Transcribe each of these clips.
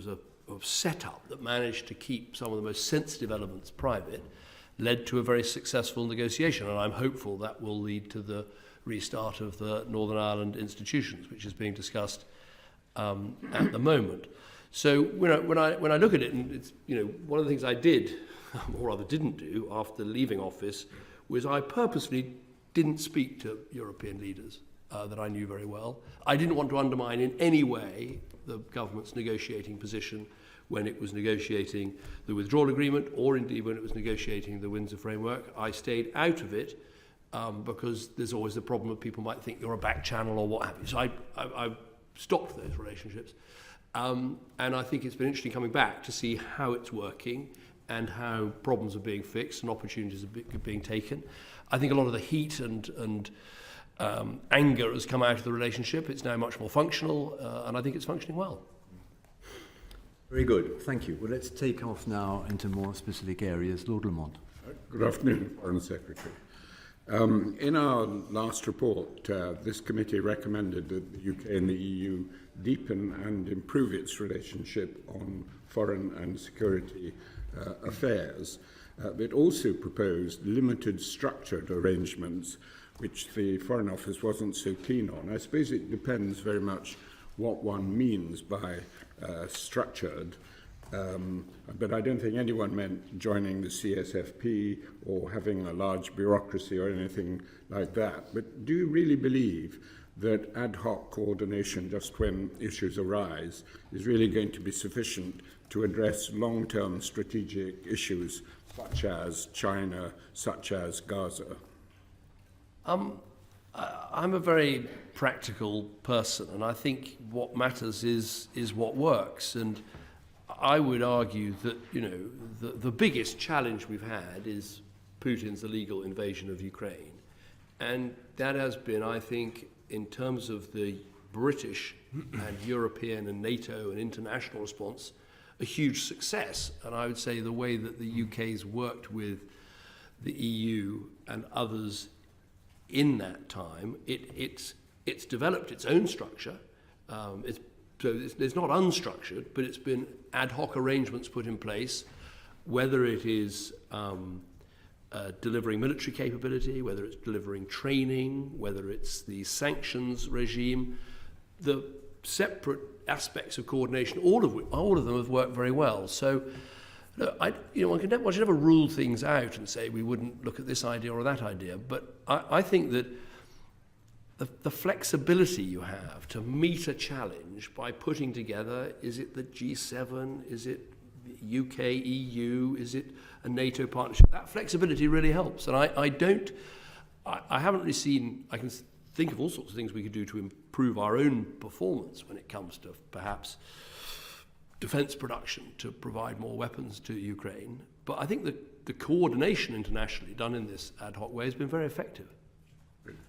a setup that managed to keep some of the most sensitive elements private, led to a very successful negotiation. And I'm hopeful that will lead to the restart of the Northern Ireland institutions, which is being discussed at the moment. So when I look at it, and it's, one of the things I did, or rather didn't do, after leaving office, was I purposely didn't speak to European leaders that I knew very well. I didn't want to undermine in any way the government's negotiating position when it was negotiating the withdrawal agreement, or indeed when it was negotiating the Windsor Framework. I stayed out of it because there's always the problem that people might think you're a back channel or what have you. So I stopped those relationships. And I think it's been interesting coming back to see how it's working and how problems are being fixed and opportunities are being taken. I think a lot of the heat and anger has come out of the relationship. It's now much more functional, and I think it's functioning well. Very good, thank you. Well, let's take off now into more specific areas. Lord Lamont. Good afternoon, Foreign Secretary. In our last report, this committee recommended that the UK and the EU deepen and improve its relationship on foreign and security affairs. It also proposed limited structured arrangements, which the Foreign Office wasn't so keen on. I suppose it depends very much what one means by structured, but I don't think anyone meant joining the CSFP or having a large bureaucracy or anything like that. But do you really believe that ad hoc coordination just when issues arise is really going to be sufficient to address long-term strategic issues such as China, such as Gaza? I'm a very practical person, and I think what matters is what works. And I would argue that, the biggest challenge we've had is Putin's illegal invasion of Ukraine. And that has been, I think, in terms of the British and European and NATO and international response, a huge success. And I would say the way that the UK's worked with the EU and others in that time, it's developed its own structure. It's not unstructured, but it's been ad hoc arrangements put in place, whether it is delivering military capability, whether it's delivering training, whether it's the sanctions regime, the separate aspects of coordination, all of them have worked very well. So, look, one should never rule things out and say we wouldn't look at this idea or that idea. But I think that the flexibility you have to meet a challenge by putting together, is it the G7, is it UK, EU, is it a NATO partnership? That flexibility really helps. And I haven't really seen, I can think of all sorts of things we could do to improve our own performance when it comes to perhaps defence production to provide more weapons to Ukraine. But I think that the coordination internationally done in this ad hoc way has been very effective.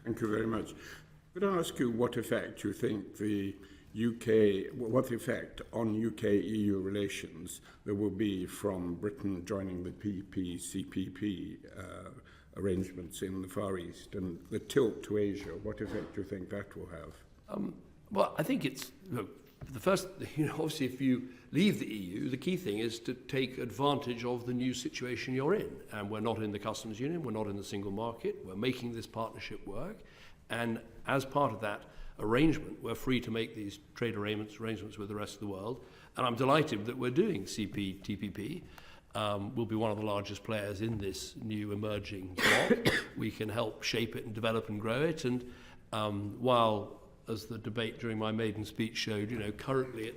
Thank you very much. Could I ask you what effect you think what effect on UK-EU relations there will be from Britain joining the PPCPP arrangements in the Far East and the tilt to Asia? What effect do you think that will have? Well, I think it's, the first, obviously if you leave the EU, the key thing is to take advantage of the new situation you're in. And we're not in the customs union, we're not in the single market, we're making this partnership work. And as part of that arrangement, we're free to make these trade arrangements with the rest of the world. And I'm delighted that we're doing CPTPP. We'll be one of the largest players in this new emerging bloc. We can help shape it and develop and grow it. And while, as the debate during my maiden speech showed, currently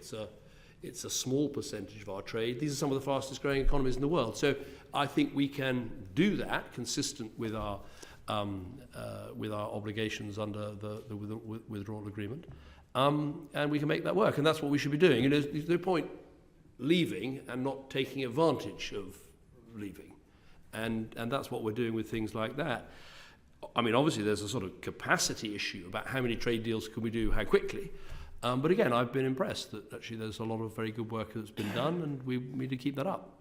it's a small percentage of our trade. These are some of the fastest growing economies in the world. So I think we can do that consistent with our obligations under the withdrawal agreement, and we can make that work, and that's what we should be doing. There's no point leaving and not taking advantage of leaving, and that's what we're doing with things like that. I mean, obviously there's a sort of capacity issue about how many trade deals can we do, how quickly, but again, I've been impressed that actually there's a lot of very good work that's been done, and we need to keep that up.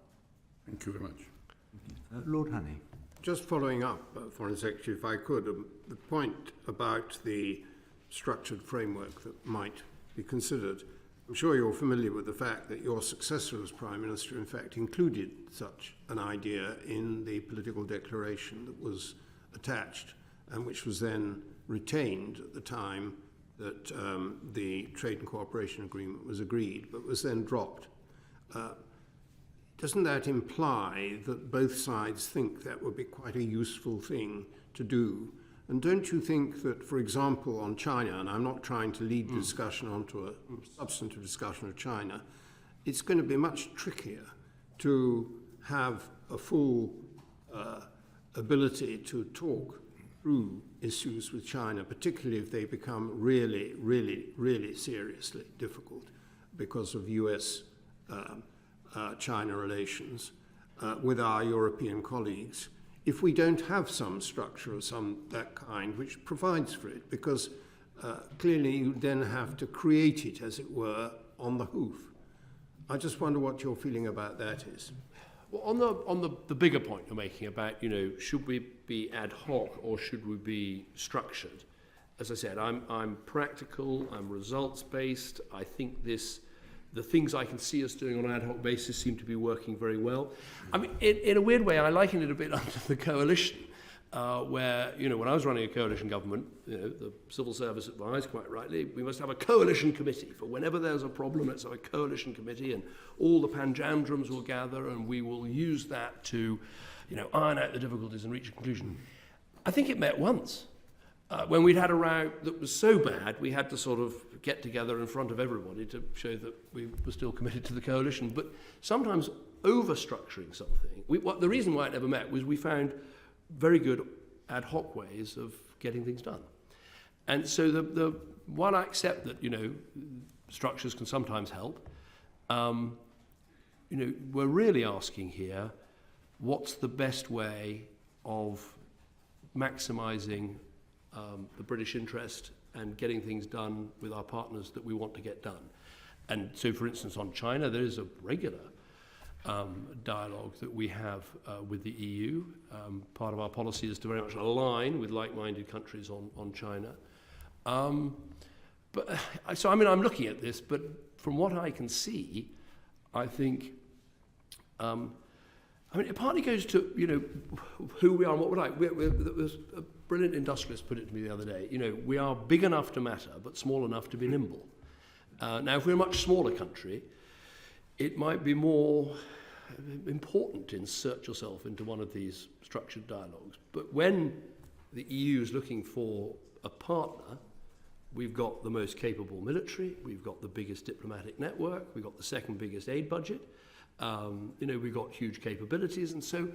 Thank you very much. Lord Honey. Just following up, Foreign Secretary, if I could, the point about the structured framework that might be considered. I'm sure you're familiar with the fact that your successor as Prime Minister, in fact, included such an idea in the political declaration that was attached and which was then retained at the time that the Trade and Cooperation Agreement was agreed, but was then dropped. Doesn't that imply that both sides think that would be quite a useful thing to do? And don't you think that, for example, on China, and I'm not trying to lead the discussion onto a substantive discussion of China, it's going to be much trickier to have a full ability to talk through issues with China, particularly if they become really, really, really seriously difficult because of US-China relations with our European colleagues, if we don't have some structure of that kind which provides for it, because clearly you then have to create it, as it were, on the hoof. I just wonder what your feeling about that is. Well, on the bigger point you're making about, should we be ad hoc or should we be structured? As I said, I'm practical, I'm results-based. I think the things I can see us doing on an ad hoc basis seem to be working very well. I mean, in a weird way, I liken it a bit under the coalition, where, when I was running a coalition government, the civil service advised, quite rightly, we must have a coalition committee. For whenever there's a problem, let's have a coalition committee, and all the panjandrums will gather, and we will use that to, iron out the difficulties and reach a conclusion. I think it met once. When we'd had a row that was so bad, we had to sort of get together in front of everybody to show that we were still committed to the coalition. But sometimes over-structuring something, the reason why it never met was we found very good ad hoc ways of getting things done. And so while I accept that, structures can sometimes help, we're really asking here, what's the best way of maximising the British interest and getting things done with our partners that we want to get done. And so, for instance, on China, there is a regular dialogue that we have with the EU. Part of our policy is to very much align with like-minded countries on China. I'm looking at this, but from what I can see, I think, it partly goes to, who we are and what we're like. There's a brilliant industrialist put it to me the other day. We are big enough to matter, but small enough to be nimble. Now, if we're a much smaller country, it might be more important to insert yourself into one of these structured dialogues. But when the EU is looking for a partner, we've got the most capable military, we've got the biggest diplomatic network, we've got the second biggest aid budget, we've got huge capabilities, and so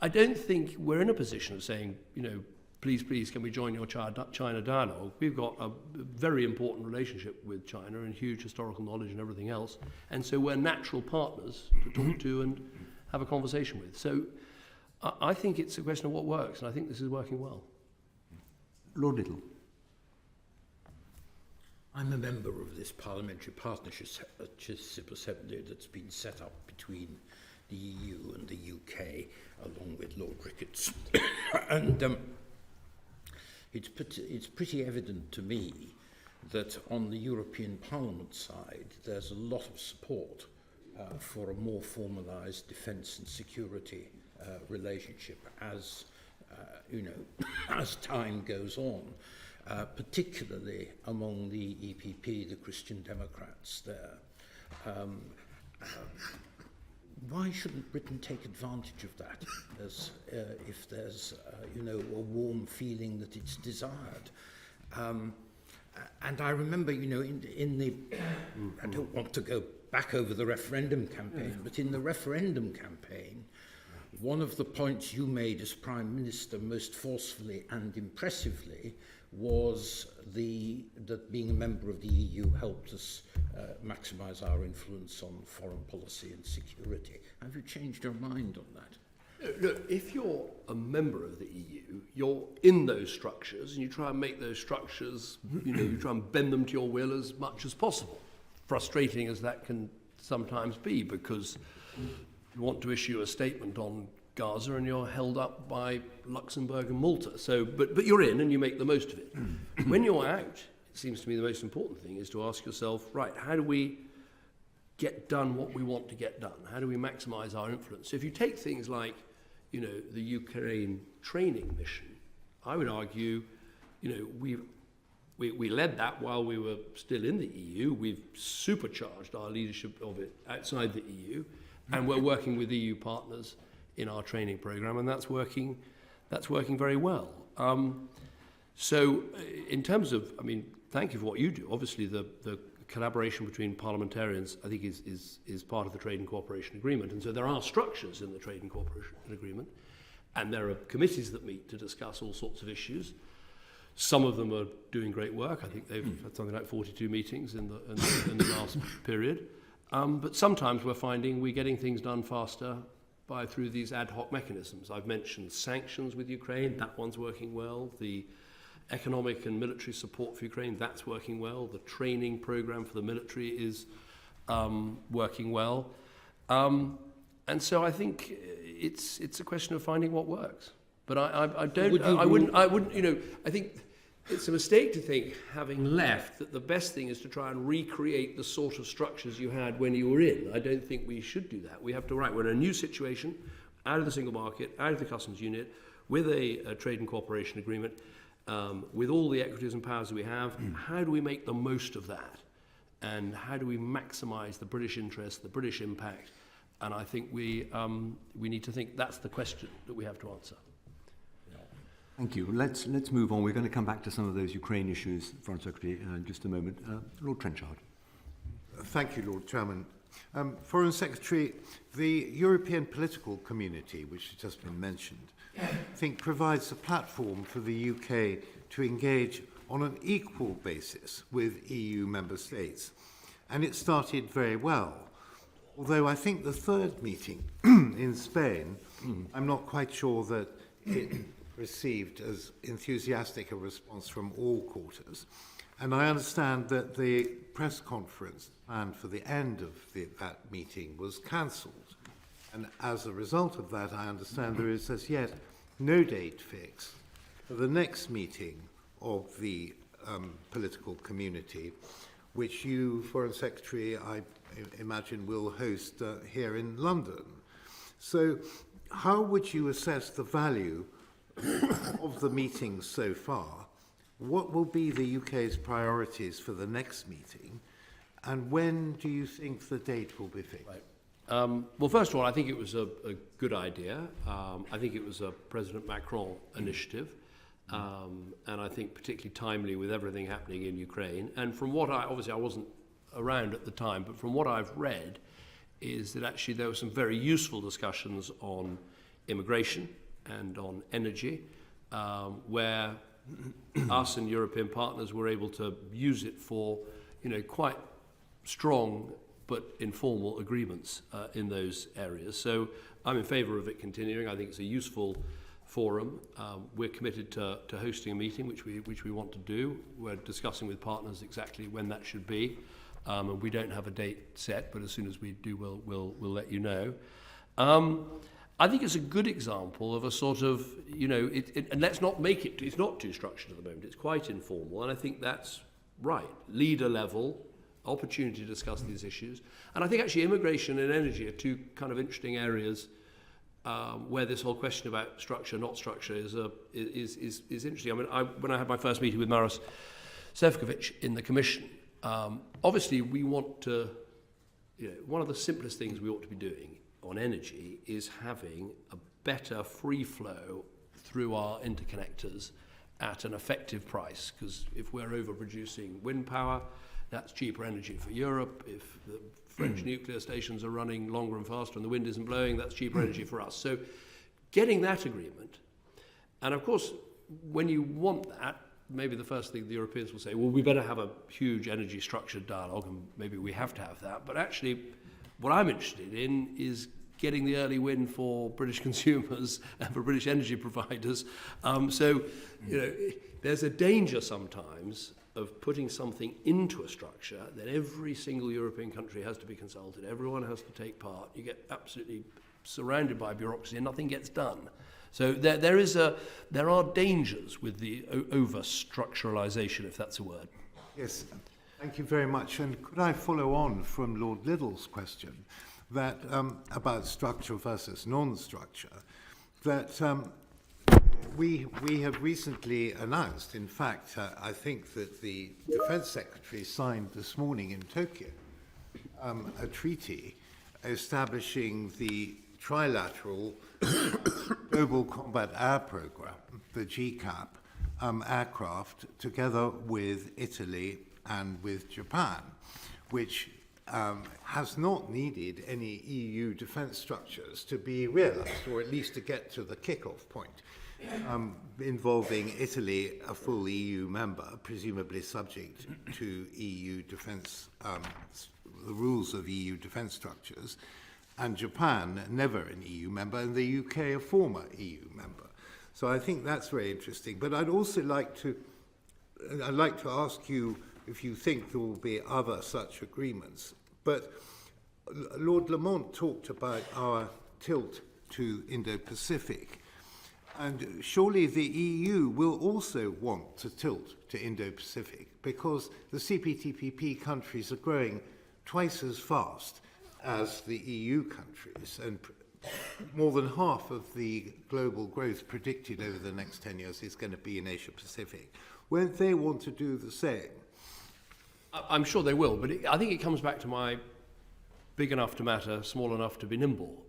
I don't think we're in a position of saying, please, can we join your China dialogue? We've got a very important relationship with China and huge historical knowledge and everything else, and so we're natural partners to talk to and have a conversation with. So I think it's a question of what works, and I think this is working well. Lord Little. I'm a member of this Parliamentary Partnership Assembly that's been set up between the EU and the UK, along with Lord Ricketts. And it's pretty evident to me that on the European Parliament side, there's a lot of support for a more formalised defence and security relationship as, as time goes on. Particularly among the EPP, the Christian Democrats there. Why shouldn't Britain take advantage of that if there's, a warm feeling that it's desired? And I remember, in the, I don't want to go back over the referendum campaign, but in the referendum campaign, one of the points you made as Prime Minister most forcefully and impressively was that being a member of the EU helped us maximise our influence on foreign policy and security. Have you changed your mind on that? Look, if you're a member of the EU, you're in those structures, and you try and make those structures, you try and bend them to your will as much as possible. Frustrating as that can sometimes be, because you want to issue a statement on Gaza and you're held up by Luxembourg and Malta. So, but you're in and you make the most of it. When you're out, it's seems to me the most important thing is to ask yourself, right, how do we get done what we want to get done? How do we maximise our influence? So if you take things like, you know, the Ukraine training mission, I would argue, you know, we led that while we were still in the EU. We've supercharged our leadership of it outside the EU, and we're working with EU partners in our training program, and that's working very well. So in terms of, I mean, thank you for what you do. Obviously, the collaboration between parliamentarians, I think, is part of the Trade and Cooperation Agreement. And so there are structures in the Trade and Cooperation Agreement, and there are committees that meet to discuss all sorts of issues. Some of them are doing great work. I think they've had something like 42 meetings in the last period. But sometimes we're finding we're getting things done faster through these ad hoc mechanisms. I've mentioned sanctions with Ukraine. That one's working well. The economic and military support for Ukraine, that's working well. The training program for the military is working well. And so I think it's a question of finding what works. But I wouldn't, you know, I think it's a mistake to think, having left, that the best thing is to try and recreate the sort of structures you had when you were in. I don't think we should do that. We have to, right, we're in a new situation, out of the single market, out of the customs unit, with a trade and cooperation agreement, with all the equities and powers that we have. How do we make the most of that? And how do we maximise the British interest, the British impact? And I think we need to think that's the question that we have to answer. Thank you. Let's move on. We're going to come back to some of those Ukraine issues, Foreign Secretary, in just a moment. Lord Trenchard. Thank you, Lord Chairman. Foreign Secretary, the European political community, which has just been mentioned, I think provides a platform for the UK to engage on an equal basis with EU member states. And it started very well. Although I think the third meeting in Spain, I'm not quite sure that it received as enthusiastic a response from all quarters. And I understand that the press conference planned for the end of that meeting was cancelled. And as a result of that, I understand there is as yet no date fixed for the next meeting of the political community, which you, Foreign Secretary, I imagine will host here in London. So how would you assess the value of the meetings so far? What will be the UK's priorities for the next meeting? And when do you think the date will be fixed? Right. Well, first of all, I think it was a good idea. I think it was a President Macron initiative. And I think particularly timely with everything happening in Ukraine. And from what obviously I wasn't around at the time, but from what I've read, is that actually there were some very useful discussions on immigration and on energy, where us and European partners were able to use it for, you know, quite strong but informal agreements in those areas. So I'm in favour of it continuing. I think it's a useful forum. We're committed to hosting a meeting, which we want to do. We're discussing with partners exactly when that should be, and we don't have a date set, but as soon as we do, we'll let you know. I think it's a good example of a sort of, you know, and let's not make it, it's not too structured at the moment, it's quite informal, and I think that's right. Leader level, opportunity to discuss these issues. And I think actually immigration and energy are two kind of interesting areas where this whole question about structure, not structure, is interesting. I mean, when I had my first meeting with Maros Sefcovic in the Commission, obviously we want to, you know, one of the simplest things we ought to be doing on energy is having a better free flow through our interconnectors at an effective price, because if we're overproducing wind power, that's cheaper energy for Europe. If the French nuclear stations are running longer and faster and the wind isn't blowing, that's cheaper energy for us. So getting that agreement, and of course, when you want that, maybe the first thing the Europeans will say, well, we better have a huge energy structured dialogue, and maybe we have to have that. But actually, what I'm interested in is getting the early win for British consumers and for British energy providers. So, you know, there's a danger sometimes of putting something into a structure that every single European country has to be consulted, everyone has to take part, you get absolutely surrounded by bureaucracy and nothing gets done. So there are dangers with the over-structuralisation, if that's a word. Yes, thank you very much. And could I follow on from Lord Liddell's question that about structure versus non-structure, that we have recently announced, in fact, I think that the Defence Secretary signed this morning in Tokyo a treaty establishing the trilateral Global Combat Air Programme, the GCAP, aircraft, together with Italy and with Japan, which has not needed any EU defence structures to be realised, or at least to get to the kick-off point, involving Italy, a full EU member, presumably subject to EU defence, the rules of EU defence structures, and Japan, never an EU member, and the UK, a former EU member. So I think that's very interesting. But I'd also like to ask you if you think there will be other such agreements. But Lord Lamont talked about our tilt to Indo-Pacific. And surely the EU will also want to tilt to Indo-Pacific because the CPTPP countries are growing twice as fast as the EU countries, and more than half of the global growth predicted over the next 10 years is going to be in Asia-Pacific. Won't they want to do the same? I'm sure they will, but I think it comes back to my big enough to matter, small enough to be nimble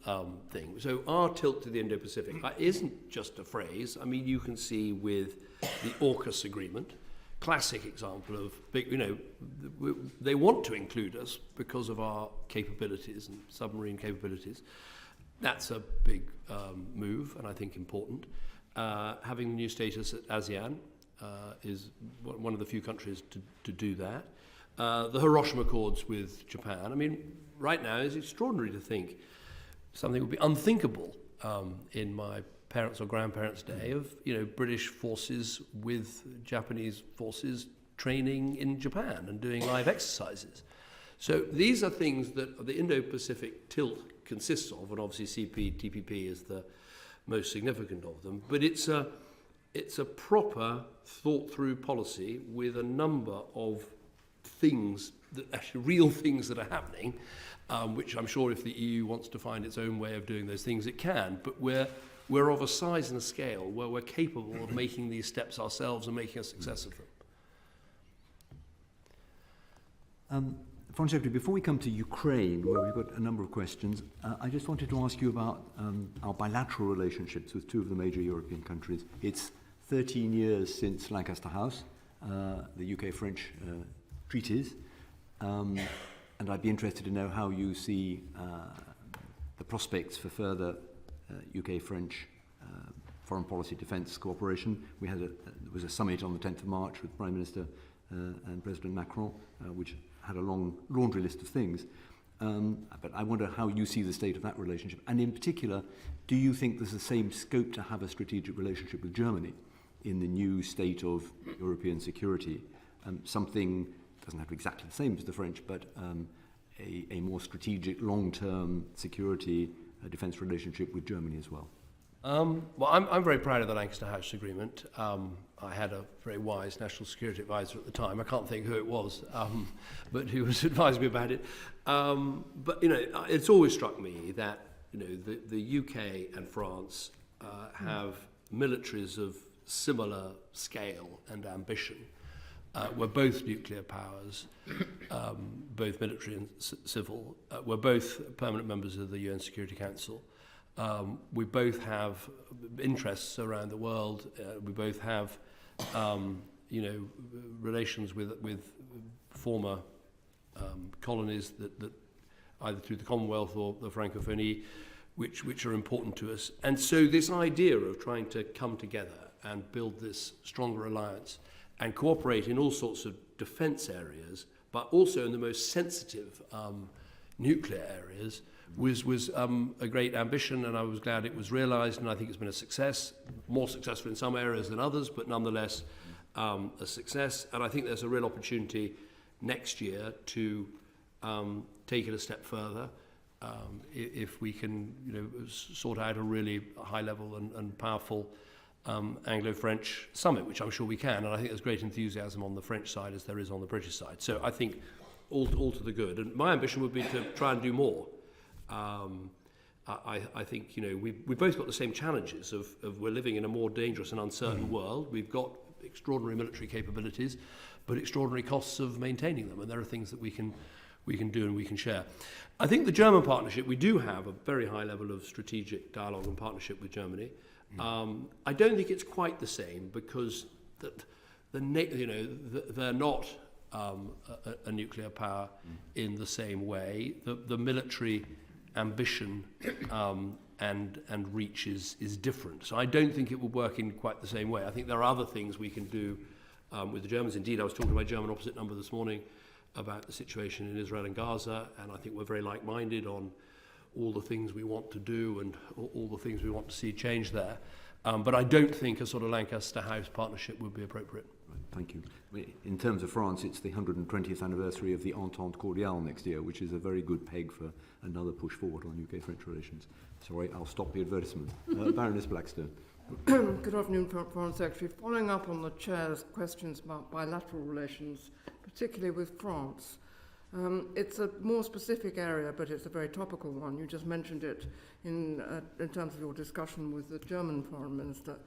thing. So our tilt to the Indo-Pacific isn't just a phrase. I mean, you can see with the AUKUS agreement, classic example of big, they want to include us because of our capabilities and submarine capabilities. That's a big move, and I think important. Having new status at ASEAN is one of the few countries to do that. The Hiroshima Accords with Japan. I mean, right now it's extraordinary to think something would be unthinkable in my parents' or grandparents' day of British forces with Japanese forces training in Japan and doing live exercises. So these are things that the Indo-Pacific tilt consists of, and obviously CPTPP is the most significant of them. But it's a proper thought-through policy with a number of things, that actually real things that are happening, which I'm sure if the EU wants to find its own way of doing those things, it can. But we're of a size and a scale where we're capable of making these steps ourselves and making a success of them. Foreign Secretary, before we come to Ukraine, where we've got a number of questions, I just wanted to ask you about our bilateral relationships with two of the major European countries. It's 13 years since Lancaster House, the UK-French treaties, and I'd be interested to know how you see the prospects for further UK-French foreign policy defence cooperation. There was a summit on the 10th of March with Prime Minister and President Macron, which had a long laundry list of things. But I wonder how you see the state of that relationship. And in particular, do you think there's the same scope to have a strategic relationship with Germany in the new state of European security? Something doesn't have to be exactly the same as the French, but a more strategic, long-term security defence relationship with Germany as well. Well, I'm very proud of the Lancaster House Agreement. I had a very wise national security advisor at the time. I can't think who it was, but who was advising me about it. But it's always struck me that the UK and France have militaries of similar scale and ambition. We're both nuclear powers, both military and civil. We're both permanent members of the UN Security Council. We both have interests around the world. We both have, relations with former colonies that either through the Commonwealth or the Francophonie, which are important to us. And so this idea of trying to come together and build this stronger alliance and cooperate in all sorts of defence areas, but also in the most sensitive nuclear areas, was a great ambition, and I was glad it was realised, and I think it's been a success, more successful in some areas than others, but nonetheless a success. And I think there's a real opportunity next year to take it a step further if we can sort out a really high level and powerful Anglo-French summit, which I'm sure we can, and I think there's great enthusiasm on the French side as there is on the British side. So I think all to the good. And my ambition would be to try and do more. I think, you know, we've both got the same challenges of we're living in a more dangerous and uncertain world. We've got extraordinary military capabilities, but extraordinary costs of maintaining them, and there are things that we can do and we can share. I think the German partnership, we do have a very high level of strategic dialogue and partnership with Germany. I don't think it's quite the same because they're not a nuclear power in the same way. The military ambition and reach is different. So I don't think it will work in quite the same way. I think there are other things we can do with the Germans. Indeed, I was talking to my German opposite number this morning about the situation in Israel and Gaza, and I think we're very like-minded on all the things we want to do and all the things we want to see change there. But I don't think a sort of Lancaster House partnership would be appropriate. Right, thank you. In terms of France, it's the 120th anniversary of the Entente Cordiale next year, which is a very good peg for another push forward on UK-French relations. Sorry, I'll stop the advertisement. Baroness Blackstone. Good afternoon, Foreign Secretary. Following up on the Chair's questions about bilateral relations, particularly with France, it's a more specific area, but it's a very topical one. You just mentioned it in terms of your discussion with the German Foreign Minister.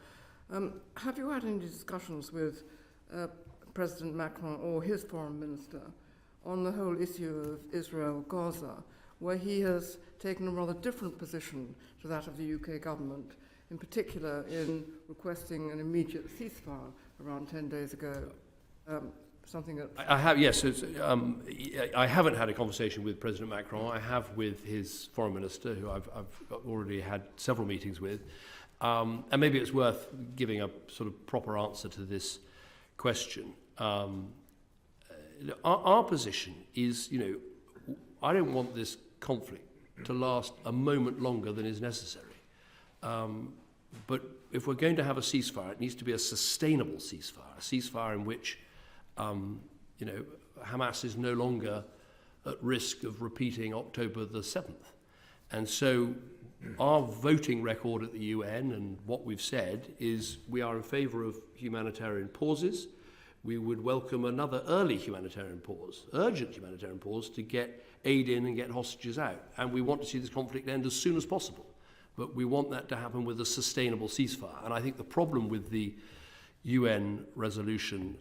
Have you had any discussions with President Macron or his Foreign Minister on the whole issue of Israel-Gaza, where he has taken a rather different position to that of the UK government, in particular in requesting an immediate ceasefire around 10 days ago? Something that I have, yes. I haven't had a conversation with President Macron. I have with his foreign minister, who I've already had several meetings with. And maybe it's worth giving a sort of proper answer to this question. Our position is, you know, I don't want this conflict to last a moment longer than is necessary. But if we're going to have a ceasefire, it needs to be a sustainable ceasefire in which you know, Hamas is no longer at risk of repeating October the 7th. And so our voting record at the UN and what we've said is we are in favour of humanitarian pauses. We would welcome another early humanitarian pause, urgent humanitarian pause, to get aid in and get hostages out. And we want to see this conflict end as soon as possible. But we want that to happen with a sustainable ceasefire. And I think the problem with the UN resolution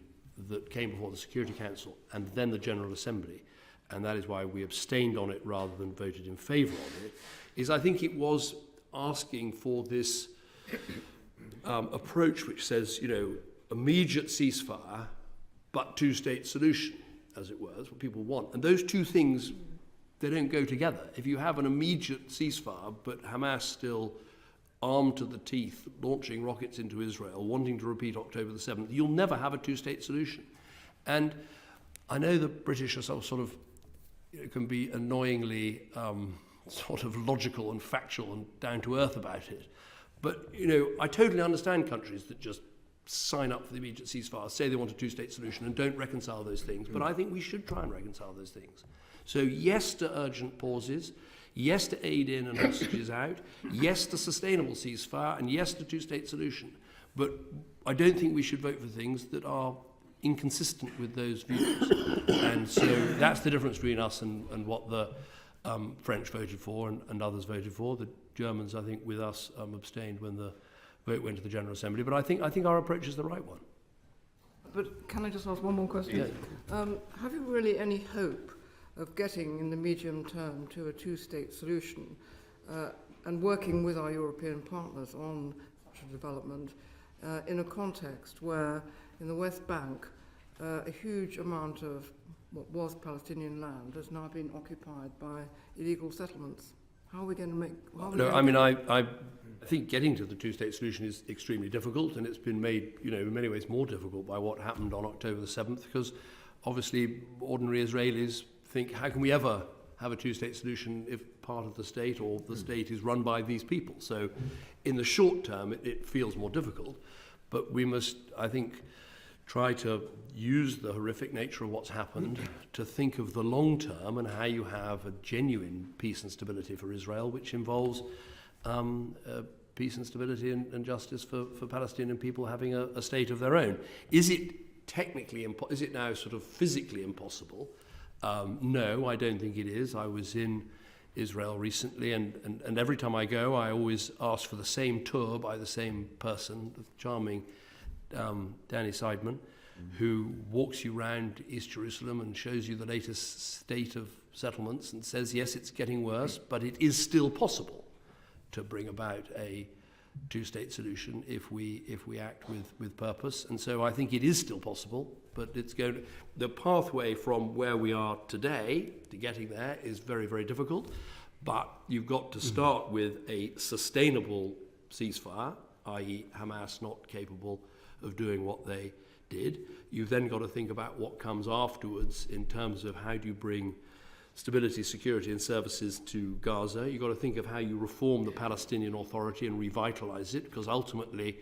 that came before the Security Council and then the General Assembly, and that is why we abstained on it rather than voted in favour of it, is I think it was asking for this approach which says, you know, immediate ceasefire, but two-state solution, as it were, is what people want. And those two things, they don't go together. If you have an immediate ceasefire, but Hamas still armed to the teeth, launching rockets into Israel, wanting to repeat October the 7th, you'll never have a two-state solution. And I know the British are sort of, you know, can be annoyingly sort of logical and factual and down-to-earth about it. But, you know, I totally understand countries that just sign up for the immediate ceasefire, say they want a two-state solution and don't reconcile those things. But I think we should try and reconcile those things. So yes to urgent pauses, yes to aid in and hostages out, yes to sustainable ceasefire, and yes to two-state solution. But I don't think we should vote for things that are inconsistent with those views. And so that's the difference between us and what the French voted for and others voted for. The Germans, I think, with us abstained when the vote went to the General Assembly. But I think our approach is the right one. But can I just ask one more question? Yeah. Have you really any hope of getting in the medium term to a two-state solution and working with our European partners on such a development in a context where in the West Bank a huge amount of what was Palestinian land has now been occupied by illegal settlements? How are we going to make... I think getting to the two-state solution is extremely difficult, and it's been made, you know, in many ways more difficult by what happened on October the 7th, because obviously ordinary Israelis think, how can we ever have a two-state solution if part of the state or the state is run by these people? So in the short term, it feels more difficult, but we must, I think, try to use the horrific nature of what's happened to think of the long term and how you have a genuine peace and stability for Israel, which involves peace and stability and justice for Palestinian people having a state of their own. Is it technically, is it now sort of physically impossible? No, I don't think it is. I was in Israel recently, and every time I go, I always ask for the same tour by the same person, the charming Danny Seidman, who walks you around East Jerusalem and shows you the latest state of settlements and says, yes, it's getting worse, but it is still possible to bring about a two-state solution if we act with purpose. And so I think it is still possible, but the pathway from where we are today to getting there is very, very difficult. But you've got to start with a sustainable ceasefire, i.e. Hamas not capable of doing what they did. You've then got to think about what comes afterwards in terms of how do you bring stability, security and services to Gaza. You've got to think of how you reform the Palestinian Authority and revitalize it, because ultimately,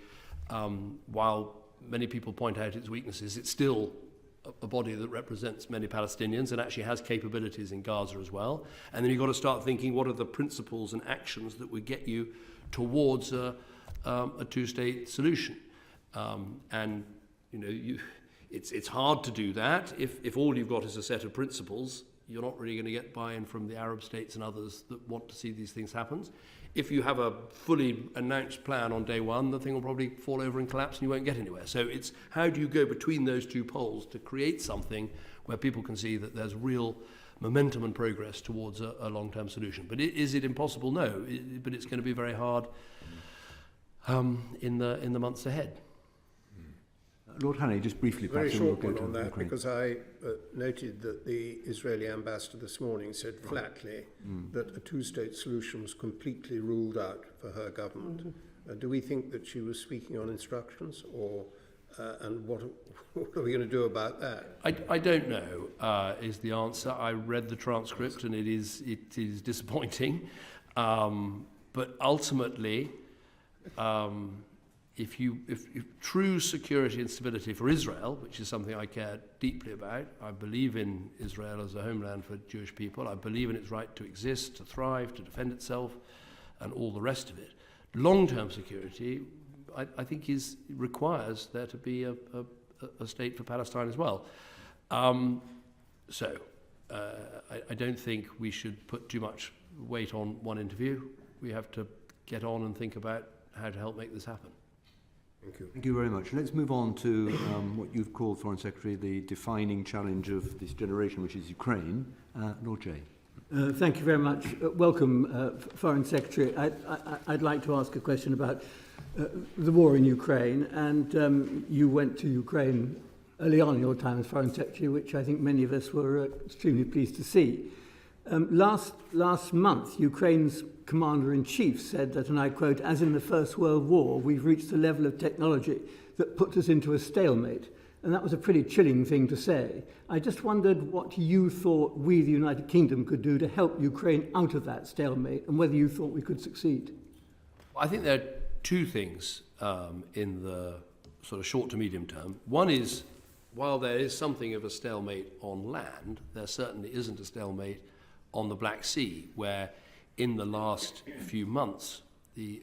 while many people point out its weaknesses, it's still a body that represents many Palestinians and actually has capabilities in Gaza as well. And then you've got to start thinking, what are the principles and actions that would get you towards a two-state solution? And it's hard to do that if all you've got is a set of principles. You're not really going to get buy-in from the Arab states and others that want to see these things happen. If you have a fully announced plan on day one, the thing will probably fall over and collapse and you won't get anywhere. So it's how do you go between those two poles to create something where people can see that there's real momentum and progress towards a long-term solution. But is it impossible? No, but it's going to be very hard in the months ahead. Lord Hannay, just briefly. Very short one on that, because I noted that the Israeli ambassador this morning said flatly that a two-state solution was completely ruled out for her government. Do we think that she was speaking on instructions, or and what are we going to do about that? I don't know is the answer. I read the transcript and it is disappointing, but ultimately, if true security and stability for Israel, which is something I care deeply about, I believe in Israel as a homeland for Jewish people, I believe in its right to exist, to thrive, to defend itself, and all the rest of it. Long-term security, I think, requires there to be a state for Palestine as well. So I don't think we should put too much weight on one interview. We have to get on and think about how to help make this happen. Thank you. Thank you very much. Let's move on to what you've called, Foreign Secretary, the defining challenge of this generation, which is Ukraine. Lord Jay. Thank you very much. Welcome, Foreign Secretary. I'd like to ask a question about the war in Ukraine. And you went to Ukraine early on in your time as Foreign Secretary, which I think many of us were extremely pleased to see. Last month, Ukraine's Commander-in-Chief said that, and I quote, "As in the First World War, we've reached a level of technology that puts us into a stalemate." And that was a pretty chilling thing to say. I just wondered what you thought we, the United Kingdom, could do to help Ukraine out of that stalemate, and whether you thought we could succeed. I think there are two things in the sort of short to medium term. One is, while there is something of a stalemate on land, there certainly isn't a stalemate on the Black Sea, where in the last few months, the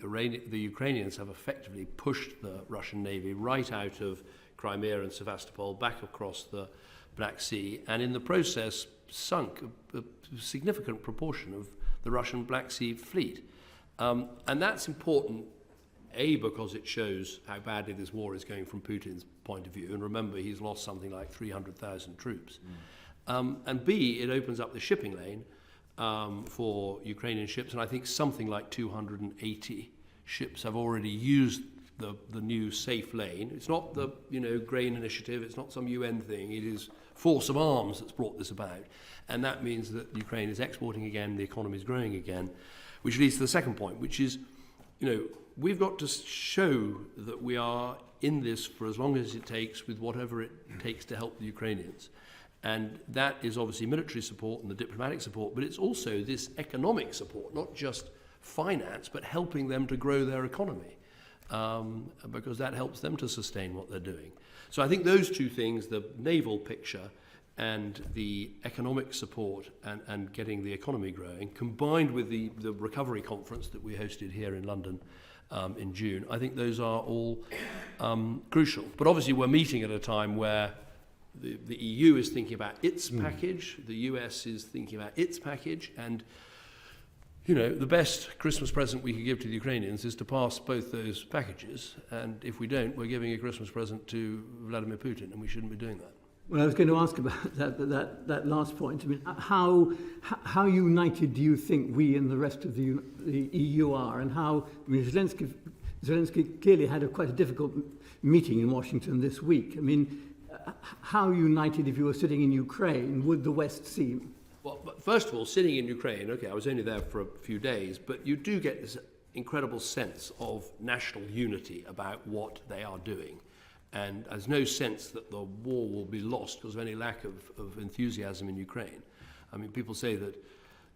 Ukrainians have effectively pushed the Russian Navy right out of Crimea and Sevastopol back across the Black Sea, and in the process sunk a significant proportion of the Russian Black Sea fleet. And that's important, A, because it shows how badly this war is going from Putin's point of view, and remember, he's lost something like 300,000 troops. And B, it opens up the shipping lane for Ukrainian ships, and I think something like 280 ships have already used the new safe lane. It's not the grain initiative, it's not some UN thing, it is force of arms that's brought this about. And that means that Ukraine is exporting again, the economy is growing again, which leads to the second point, which is, we've got to show that we are in this for as long as it takes, with whatever it takes to help the Ukrainians. And that is obviously military support and the diplomatic support, but it's also this economic support, not just finance, but helping them to grow their economy, because that helps them to sustain what they're doing. So I think those two things, the naval picture and the economic support and getting the economy growing, combined with the recovery conference that we hosted here in London in June. I think those are all crucial. But obviously we're meeting at a time where the EU is thinking about its package, the US is thinking about its package, and you know, the best Christmas present we could give to the Ukrainians is to pass both those packages, and if we don't, we're giving a Christmas present to Vladimir Putin, and we shouldn't be doing that. Well, I was going to ask about that last point. I mean, how united do you think we and the rest of the EU are, and how? I mean, Zelensky clearly had quite a difficult meeting in Washington this week. I mean, how united, if you were sitting in Ukraine, would the West seem? Well, first of all, sitting in Ukraine, okay, I was only there for a few days, but you do get this incredible sense of national unity about what they are doing. And there's no sense that the war will be lost because of any lack of enthusiasm in Ukraine. I mean, people say that,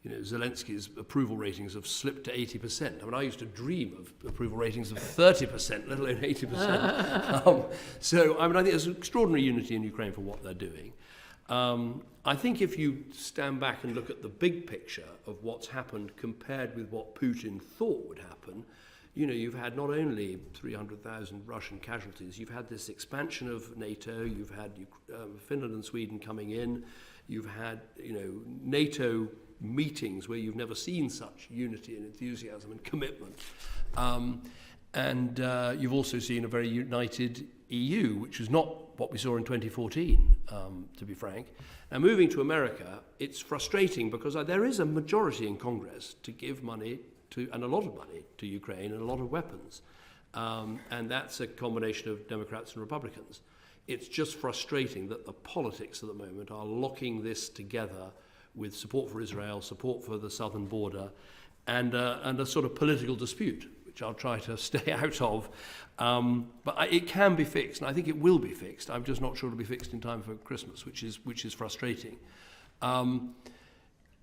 you know, Zelensky's approval ratings have slipped to 80%. I mean, I used to dream of approval ratings of 30%, let alone 80%. So, I mean, I think there's extraordinary unity in Ukraine for what they're doing. I think if you stand back and look at the big picture of what's happened compared with what Putin thought would happen, you know, you've had not only 300,000 Russian casualties, you've had this expansion of NATO, you've had Finland and Sweden coming in, you've had, you know, NATO meetings where you've never seen such unity and enthusiasm and commitment. And you've also seen a very united EU, which was not what we saw in 2014, to be frank. Now, moving to America, it's frustrating because there is a majority in Congress to give money to, and a lot of money to Ukraine and a lot of weapons. And that's a combination of Democrats and Republicans. It's just frustrating that the politics at the moment are locking this together with support for Israel, support for the southern border, and a sort of political dispute, which I'll try to stay out of. But it can be fixed, and I think it will be fixed. I'm just not sure it'll be fixed in time for Christmas, which is frustrating.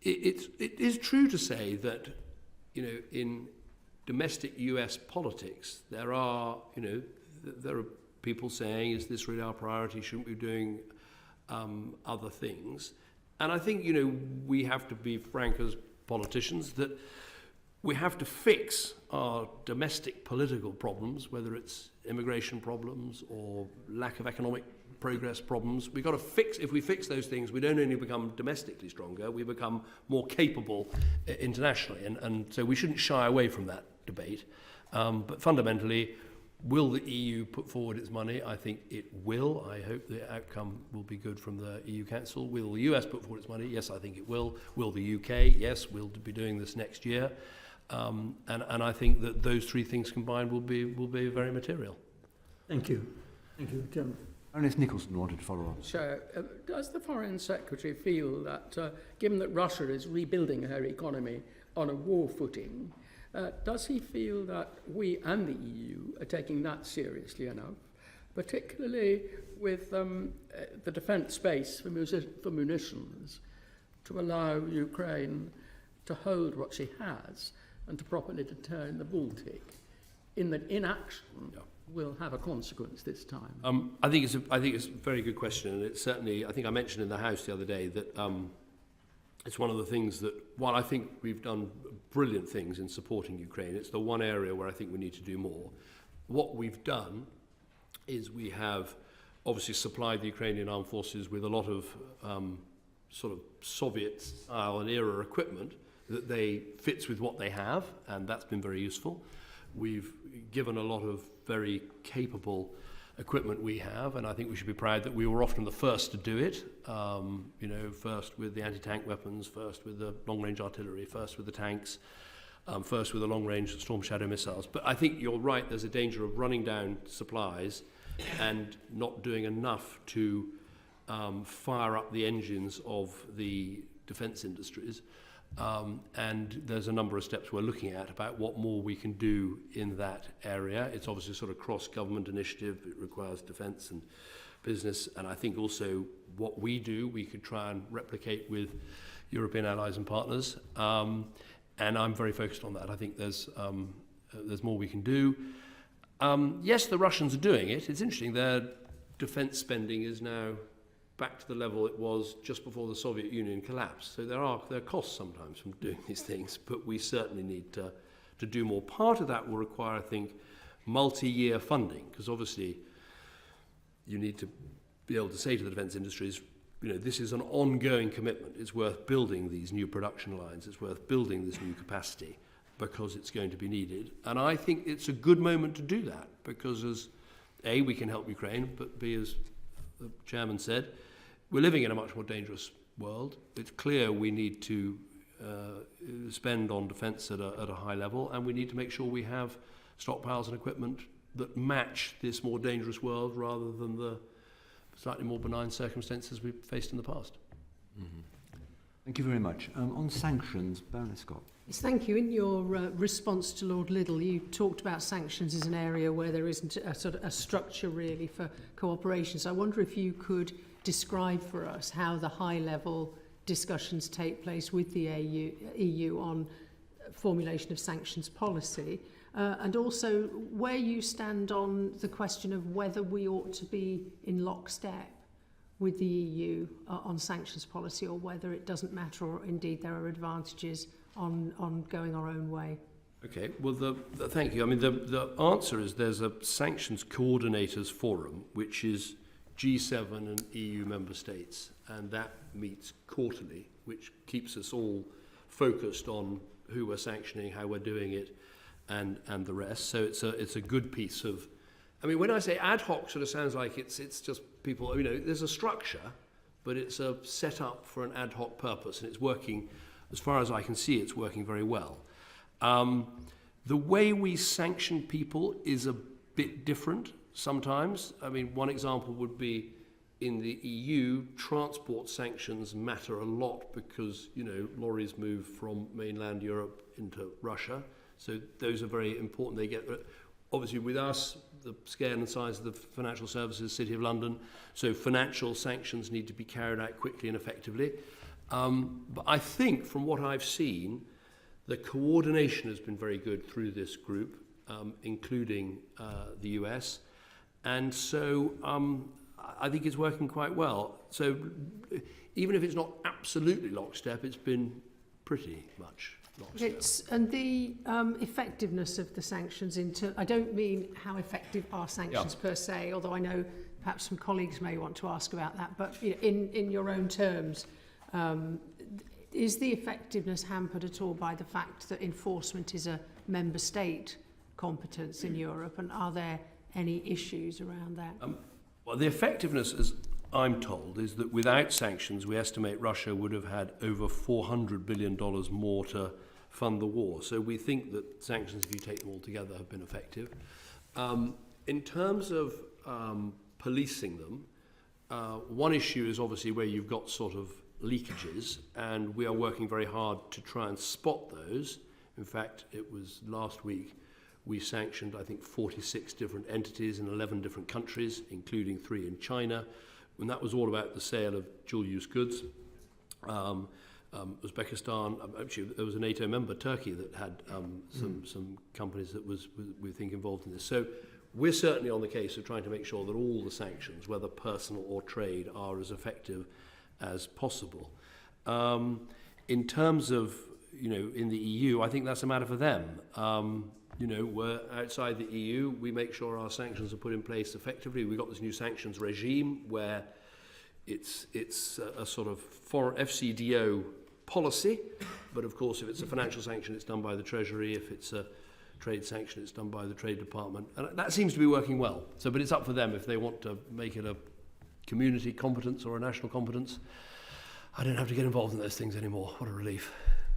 It is true to say that, you know, in domestic US politics, there are people saying, is this really our priority? Shouldn't we be doing other things? And I think, you know, we have to be frank as politicians that we have to fix our domestic political problems, whether it's immigration problems or lack of economic progress problems. We've got to fix, if we fix those things, we don't only become domestically stronger, we become more capable internationally. And so we shouldn't shy away from that debate. But fundamentally, will the EU put forward its money? I think it will. I hope the outcome will be good from the EU Council. Will the US put forward its money? Yes, I think it will. Will the UK? Yes, we'll be doing this next year. And I think that those three things combined will be very material. Thank you. Thank you, Tim. Ernest Nicholson wanted to follow up. So, does the Foreign Secretary feel that, given that Russia is rebuilding her economy on a war footing, does he feel that we and the EU are taking that seriously enough, particularly with the defence space for munitions, to allow Ukraine to hold what she has and to properly deter in the Baltic, in that inaction will have a consequence this time? I think it's a very good question, and it's certainly, I think I mentioned in the House the other day that it's one of the things that, while I think we've done brilliant things in supporting Ukraine, it's the one area where I think we need to do more. What we've done is we have obviously supplied the Ukrainian armed forces with a lot of sort of Soviet-style and era equipment that they fits with what they have, and that's been very useful. We've given a lot of very capable equipment we have, and I think we should be proud that we were often the first to do it. You know, first with the anti-tank weapons, first with the long-range artillery, first with the tanks, first with the long-range Storm Shadow missiles. But I think you're right, there's a danger of running down supplies and not doing enough to fire up the engines of the defence industries. And there's a number of steps we're looking at about what more we can do in that area. It's obviously a sort of cross-government initiative. It requires defence and business. And I think also what we do, we could try and replicate with European allies and partners. And I'm very focused on that. I think there's more we can do. Yes, the Russians are doing it. It's interesting. Their defence spending is now back to the level it was just before the Soviet Union collapsed. So there are costs sometimes from doing these things, but we certainly need to to do more. Part of that will require, I think, multi-year funding, because obviously you need to be able to say to the defence industries, this is an ongoing commitment. It's worth building these new production lines. It's worth building this new capacity because it's going to be needed. And I think it's a good moment to do that because as A, we can help Ukraine, but B, as the chairman said, we're living in a much more dangerous world. It's clear we need to spend on defence at a high level, and we need to make sure we have stockpiles and equipment that match this more dangerous world rather than the slightly more benign circumstances we've faced in the past. Mm-hmm. Thank you very much. On sanctions, Baroness Scott. Yes, thank you. In your response to Lord Liddell, you talked about sanctions as an area where there isn't a sort of a structure really for cooperation. So I wonder if you could describe for us how the high-level discussions take place with the EU on formulation of sanctions policy, and also where you stand on the question of whether we ought to be in lockstep with the EU on sanctions policy, or whether it doesn't matter, or indeed there are advantages on going our own way. Okay, well, thank you. I mean, the answer is there's a sanctions coordinators forum, which is G7 and EU member states, and that meets quarterly, which keeps us all focused on who we're sanctioning, how we're doing it, and the rest. So it's a good piece of. I mean, when I say ad hoc, sort of sounds like it's just people. There's a structure, but it's a set up for an ad hoc purpose, and it's working. As far as I can see, it's working very well. The way we sanction people is a bit different sometimes. I mean, one example would be in the EU, transport sanctions matter a lot because, lorries move from mainland Europe into Russia. So those are very important. They get, obviously with us, the scale and size of the financial services, City of London, so financial sanctions need to be carried out quickly and effectively. But I think from what I've seen, the coordination has been very good through this group, including the US. And so I think it's working quite well. So even if it's not absolutely lockstep, it's been pretty much lockstep. And the effectiveness of the sanctions I don't mean how effective are sanctions per se, although I know perhaps some colleagues may want to ask about that, but in your own terms, is the effectiveness hampered at all by the fact that enforcement is a member state competence in Europe, and are there any issues around that? Well, the effectiveness, as I'm told, is that without sanctions, we estimate Russia would have had over $400 billion more to fund the war. So we think that sanctions, if you take them all together, have been effective. In terms of policing them, one issue is obviously where you've got sort of leakages, and we are working very hard to try and spot those. In fact, it was last week we sanctioned, I think, 46 different entities in 11 different countries, including 3 in China, and that was all about the sale of dual-use goods. Uzbekistan, actually there was a NATO member, Turkey, that had some companies that we think involved in this. So we're certainly on the case of trying to make sure that all the sanctions, whether personal or trade, are as effective as possible. In terms of, in the EU, I think that's a matter for them. We're outside the EU, we make sure our sanctions are put in place effectively. We've got this new sanctions regime where it's a sort of foreign FCDO policy, but of course if it's a financial sanction, it's done by the Treasury. If it's a trade sanction, it's done by the Trade Department. And that seems to be working well. So, but it's up for them if they want to make it a community competence or a national competence. I don't have to get involved in those things anymore. What a relief.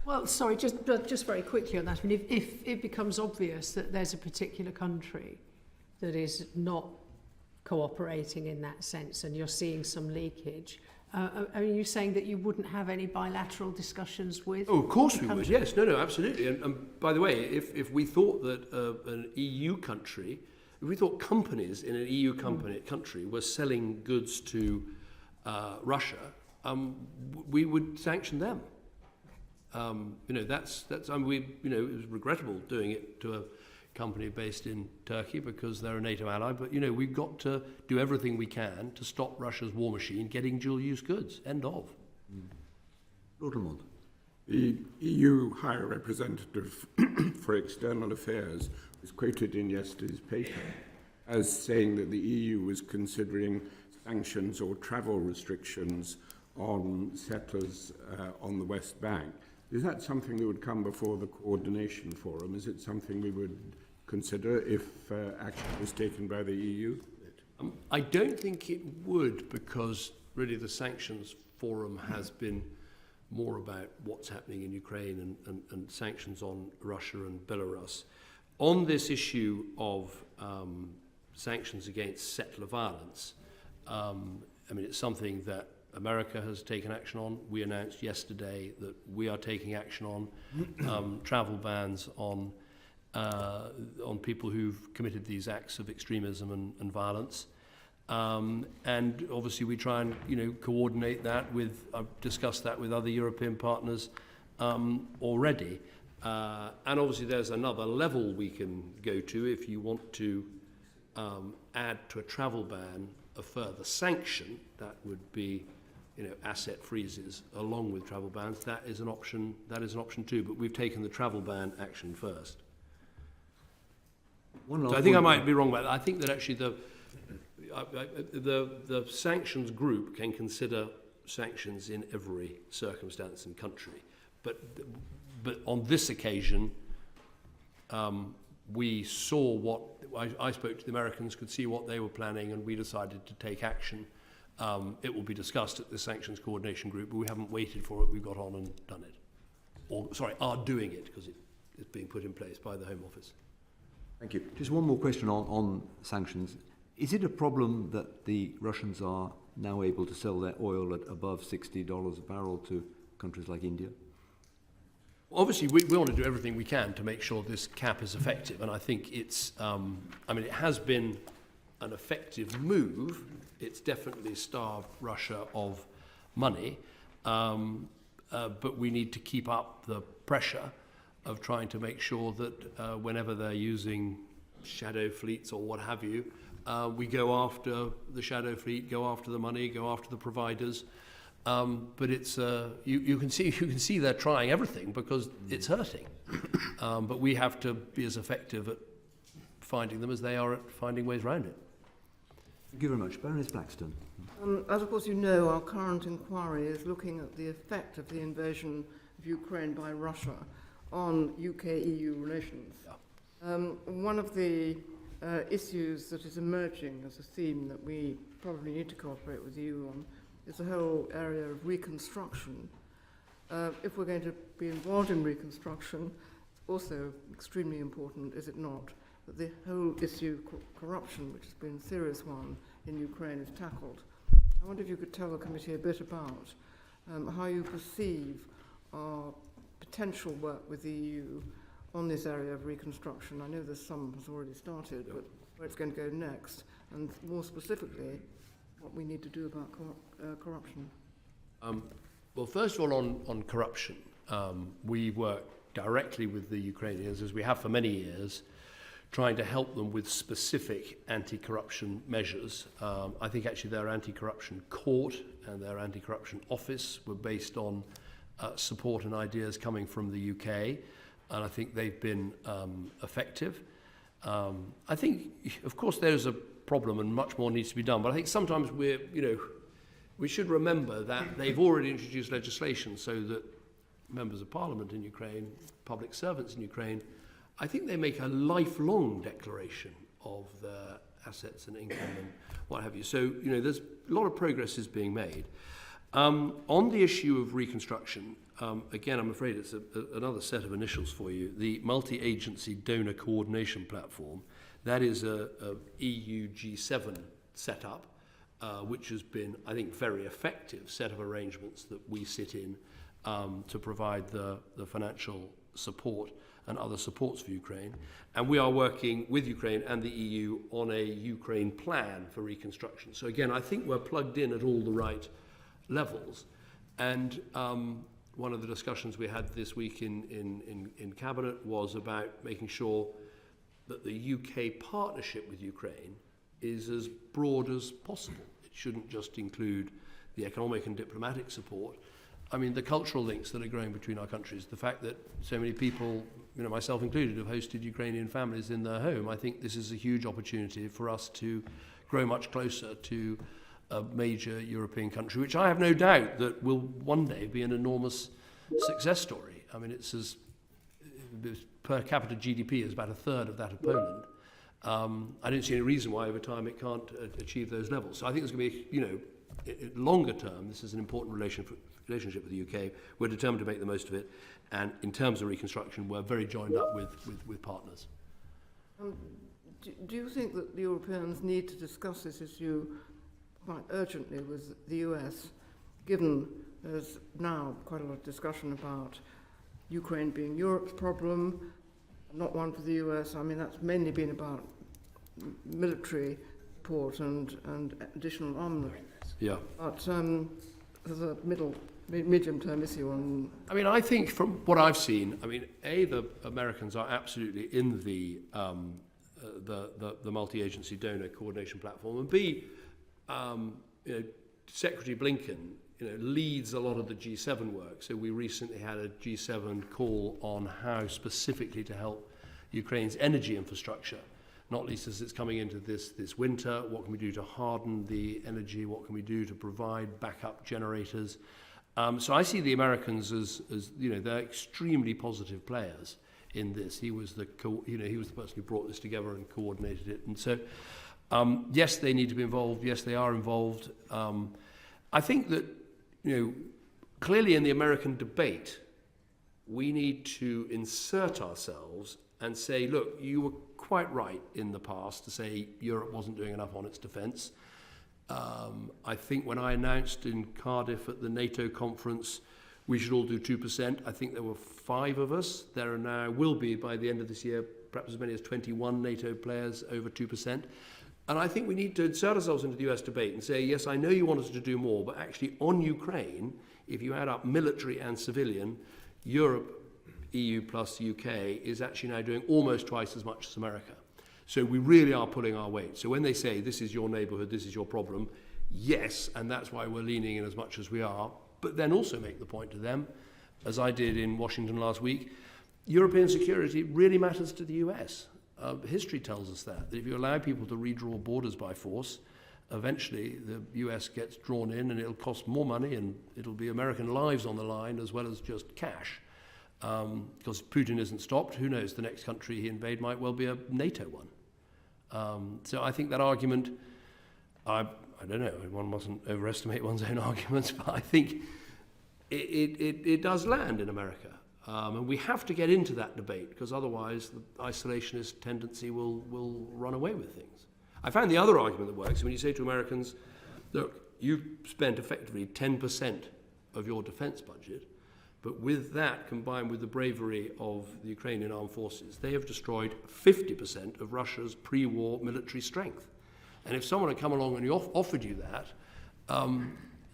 Well, sorry, just very quickly on that. I mean, if it becomes obvious that there's a particular country that is not cooperating in that sense, and you're seeing some leakage, are you saying that you wouldn't have any bilateral discussions with? Oh, of course we would. Yes, no, absolutely. And by the way, if we thought that an EU country, if we thought companies in an EU country were selling goods to Russia, we would sanction them. That's it was regrettable doing it to a company based in Turkey because they're a NATO ally, but we've got to do everything we can to stop Russia's war machine getting dual-use goods. End of. Lord Lamont. The EU High Representative for External Affairs was quoted in yesterday's paper as saying that the EU was considering sanctions or travel restrictions on settlers on the West Bank. Is that something that would come before the coordination forum? Is it something we would consider if action was taken by the EU? I don't think it would, because really the sanctions forum has been more about what's happening in Ukraine and sanctions on Russia and Belarus. On this issue of sanctions against settler violence, I mean, it's something that America has taken action on. We announced yesterday that we are taking action on travel bans on people who've committed these acts of extremism and violence. And obviously we try and, coordinate that with, I've discussed that with other European partners already. And obviously there's another level we can go to if you want to add to a travel ban a further sanction. That would be, asset freezes along with travel bans. That is an option. That is an option too. But we've taken the travel ban action first. So I think I might be wrong about that. I think that actually the sanctions group can consider sanctions in every circumstance and country, but on this occasion, we saw what I spoke to the Americans, could see what they were planning, and we decided to take action. It will be discussed at the sanctions coordination group, but we haven't waited for it. We've got on and done it, are doing it because it's being put in place by the Home Office. Thank you. Just one more question on sanctions. Is it a problem that the Russians are now able to sell their oil at above $60 a barrel to countries like India? Obviously, we want to do everything we can to make sure this cap is effective, and I think it's, it has been an effective move. It's definitely starved Russia of money, but we need to keep up the pressure of trying to make sure that whenever they're using shadow fleets or what have you, we go after the shadow fleet, go after the money, go after the providers. But it's you can see they're trying everything because it's hurting. But we have to be as effective at finding them as they are at finding ways around it. Thank you very much. Baroness Blackstone. As of course you know, our current inquiry is looking at the effect of the invasion of Ukraine by Russia on UK-EU relations. Yeah. One of the issues that is emerging as a theme that we probably need to cooperate with you on is the whole area of reconstruction. If we're going to be involved in reconstruction, it's also extremely important, is it not, that the whole issue of corruption, which has been a serious one in Ukraine, is tackled. I wonder if you could tell the committee a bit about how you perceive our potential work with the EU on this area of reconstruction. I know there's some has already started, but where it's going to go next, and more specifically, what we need to do about corruption. Well, first of all, on corruption, we work directly with the Ukrainians, as we have for many years, trying to help them with specific anti-corruption measures. I think actually their anti-corruption court and their anti-corruption office were based on support and ideas coming from the UK, and I think they've been effective. I think, of course, there's a problem and much more needs to be done, but I think sometimes we should remember that they've already introduced legislation so that members of parliament in Ukraine, public servants in Ukraine, I think they make a lifelong declaration of their assets and income and what have you. So, there's a lot of progress is being made. On the issue of reconstruction, again, I'm afraid it's another set of initials for you. The Multi-Agency Donor Coordination Platform, that is a EU G7 setup, which has been, I think, very effective set of arrangements that we sit in to provide the financial support and other supports for Ukraine. And we are working with Ukraine and the EU on a Ukraine plan for reconstruction. So again, I think we're plugged in at all the right levels. And one of the discussions we had this week in Cabinet was about making sure that the UK partnership with Ukraine is as broad as possible. It shouldn't just include the economic and diplomatic support, I mean, the cultural links that are growing between our countries, the fact that so many people, myself included, have hosted Ukrainian families in their home, I think this is a huge opportunity for us to grow much closer to a major European country, which I have no doubt that will one day be an enormous success story. I mean, it's per capita GDP is about a third of that of Poland. I don't see any reason why over time it can't achieve those levels. So I think there's going to be, longer term, this is an important relationship with the UK. We're determined to make the most of it. And in terms of reconstruction, we're very joined up with partners. Do you think that the Europeans need to discuss this issue quite urgently with the US, given there's now quite a lot of discussion about Ukraine being Europe's problem, not one for the US? I mean, that's mainly been about military support and additional armament. Yeah. But there's a medium-term issue on... I mean, I think from what I've seen, I mean, A, the Americans are absolutely in the multi-agency donor coordination platform, and B, Secretary Blinken, leads a lot of the G7 work. So we recently had a G7 call on how specifically to help Ukraine's energy infrastructure, not least as it's coming into this winter. What can we do to harden the energy? What can we do to provide backup generators? So I see the Americans as they're extremely positive players in this. He was the person who brought this together and coordinated it. And so, yes, they need to be involved. Yes, they are involved. I think that, clearly in the American debate, we need to insert ourselves and say, look, you were quite right in the past to say Europe wasn't doing enough on its defence. I think when I announced in Cardiff at the NATO conference we should all do 2%, I think there were 5 of us. There are now, will be by the end of this year, perhaps as many as 21 NATO players over 2%. And I think we need to insert ourselves into the US debate and say, yes, I know you want us to do more, but actually on Ukraine, if you add up military and civilian, Europe, EU plus UK is actually now doing almost twice as much as America. So we really are pulling our weight. So when they say, this is your neighbourhood, this is your problem, yes, and that's why we're leaning in as much as we are, but then also make the point to them, as I did in Washington last week, European security really matters to the US. History tells us that if you allow people to redraw borders by force, eventually the US gets drawn in and it'll cost more money and it'll be American lives on the line as well as just cash. Because Putin isn't stopped, who knows, the next country he invade might well be a NATO one. So I think that argument, I don't know, one mustn't overestimate one's own arguments, but I think it does land in America. And we have to get into that debate because otherwise the isolationist tendency will run away with things. I found the other argument that works when you say to Americans, look, you've spent effectively 10% of your defense budget, but with that, combined with the bravery of the Ukrainian armed forces, they have destroyed 50% of Russia's pre-war military strength. And if someone had come along and offered you that,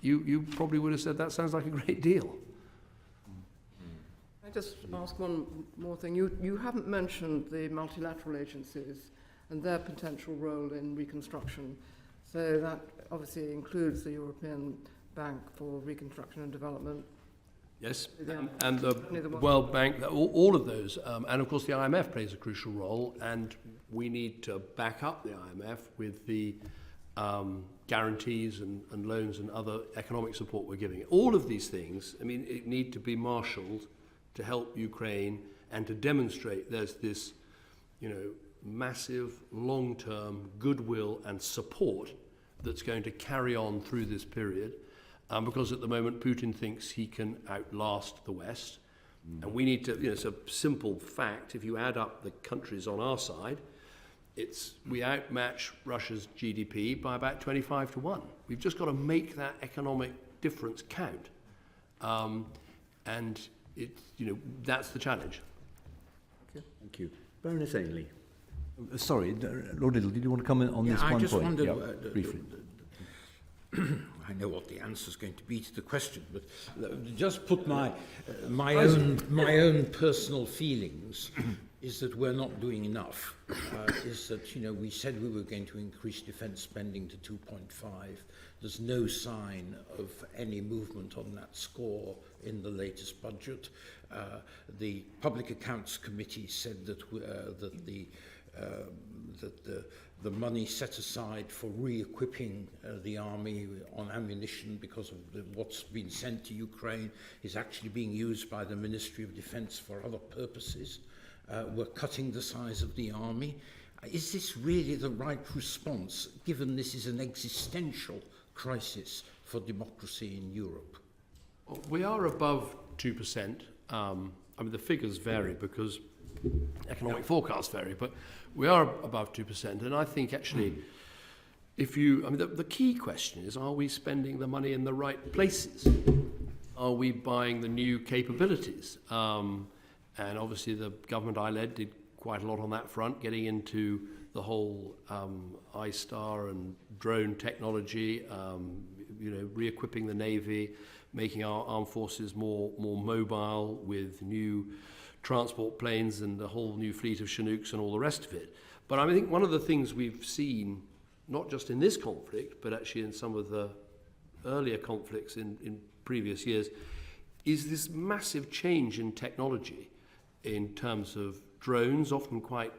you probably would have said, that sounds like a great deal. I just ask one more thing. You haven't mentioned the multilateral agencies and their potential role in reconstruction. So that obviously includes the European Bank for Reconstruction and Development. Yes, and the World Bank, all of those. And of course the IMF plays a crucial role, and we need to back up the IMF with the guarantees and loans and other economic support we're giving it. All of these things, I mean, it need to be marshalled to help Ukraine and to demonstrate there's this, massive long-term goodwill and support that's going to carry on through this period. Because at the moment Putin thinks he can outlast the West. And we need to, it's a simple fact, if you add up the countries on our side, we outmatch Russia's GDP by about 25 to 1. We've just got to make that economic difference count. And that's the challenge. Okay. Thank you. Baroness Ainley. Sorry, Lord Ricketts, did you want to comment on this one point? I just wondered, briefly. I know what the answer is going to be to the question, but just put my own personal feelings is that we're not doing enough. Is that, you know, we said we were going to increase defence spending to 2.5. There's no sign of any movement on that score in the latest budget. The Public Accounts Committee said that the money set aside for re-equipping the army on ammunition because of what's been sent to Ukraine is actually being used by the Ministry of Defence for other purposes. We're cutting the size of the army. Is this really the right response, given this is an existential crisis for democracy in Europe? Well, we are above 2%. I mean, the figures vary because economic forecasts vary, but we are above 2%. And I think actually, the key question is, are we spending the money in the right places? Are we buying the new capabilities? And obviously the government I led did quite a lot on that front, getting into the whole I-STAR and drone technology, re-equipping the Navy, making our armed forces more mobile with new transport planes and a whole new fleet of Chinooks and all the rest of it. But I think one of the things we've seen, not just in this conflict, but actually in some of the earlier conflicts in previous years, is this massive change in technology in terms of drones, often quite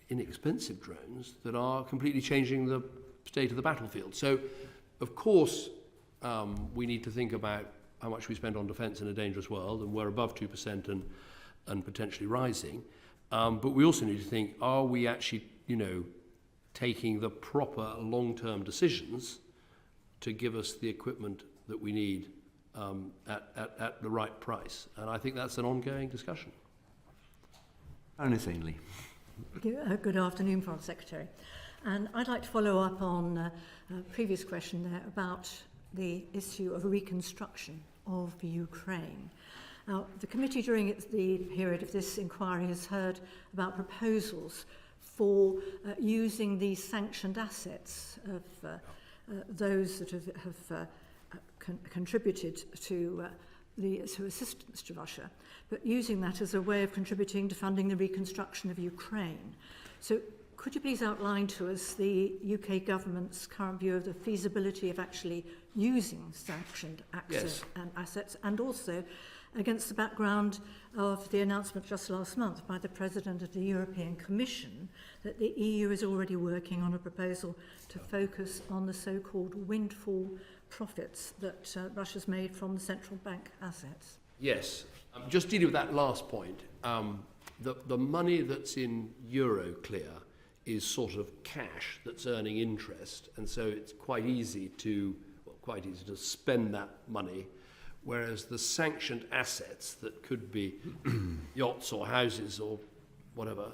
inexpensive drones, that are completely changing the state of the battlefield. So, of course, we need to think about how much we spend on defence in a dangerous world, and we're above 2% and potentially rising. But we also need to think, are we actually, taking the proper long-term decisions to give us the equipment that we need at the right price? And I think that's an ongoing discussion. Baroness Ainley. Good afternoon, Foreign Secretary. And I'd like to follow up on a previous question there about the issue of reconstruction of Ukraine. Now, the committee during the period of this inquiry has heard about proposals for using these sanctioned assets of those that have contributed to assistance to Russia, but using that as a way of contributing to funding the reconstruction of Ukraine. So could you please outline to us the UK government's current view of the feasibility of actually using sanctioned assets, and also against the background of the announcement just last month by the President of the European Commission that the EU is already working on a proposal to focus on the so-called windfall profits that Russia's made from the central bank assets? Yes. Just dealing with that last point, the money that's in Euroclear is sort of cash that's earning interest, and so it's quite easy to spend that money, whereas the sanctioned assets that could be yachts or houses or whatever,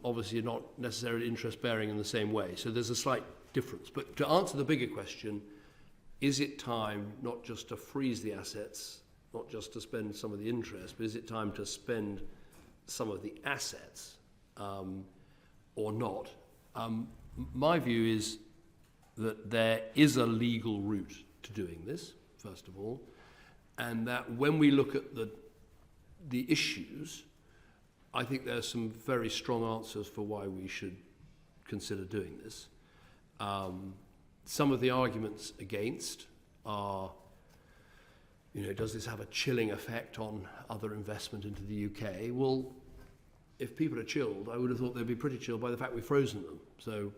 obviously are not necessarily interest-bearing in the same way. So there's a slight difference. But to answer the bigger question, is it time not just to freeze the assets, not just to spend some of the interest, but is it time to spend some of the assets or not? My view is that there is a legal route to doing this, first of all, and that when we look at the issues, I think there are some very strong answers for why we should consider doing this. Some of the arguments against are, does this have a chilling effect on other investment into the UK? Well, if people are chilled, I would have thought they'd be pretty chilled by the fact we've frozen them. So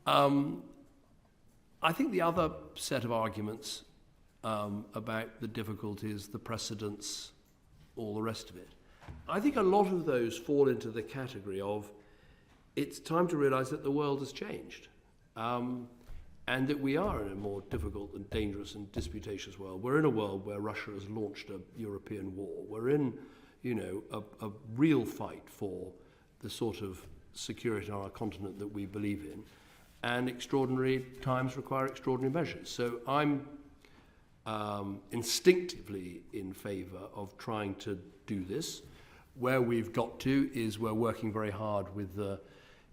I think the other set of arguments about the difficulties, the precedents, all the rest of it, I think a lot of those fall into the category of it's time to realise that the world has changed. And that we are in a more difficult and dangerous and disputatious world. We're in a world where Russia has launched a European war. We're in, a real fight for the sort of security on our continent that we believe in. And extraordinary times require extraordinary measures. So I'm instinctively in favour of trying to do this. Where we've got to is we're working very hard with the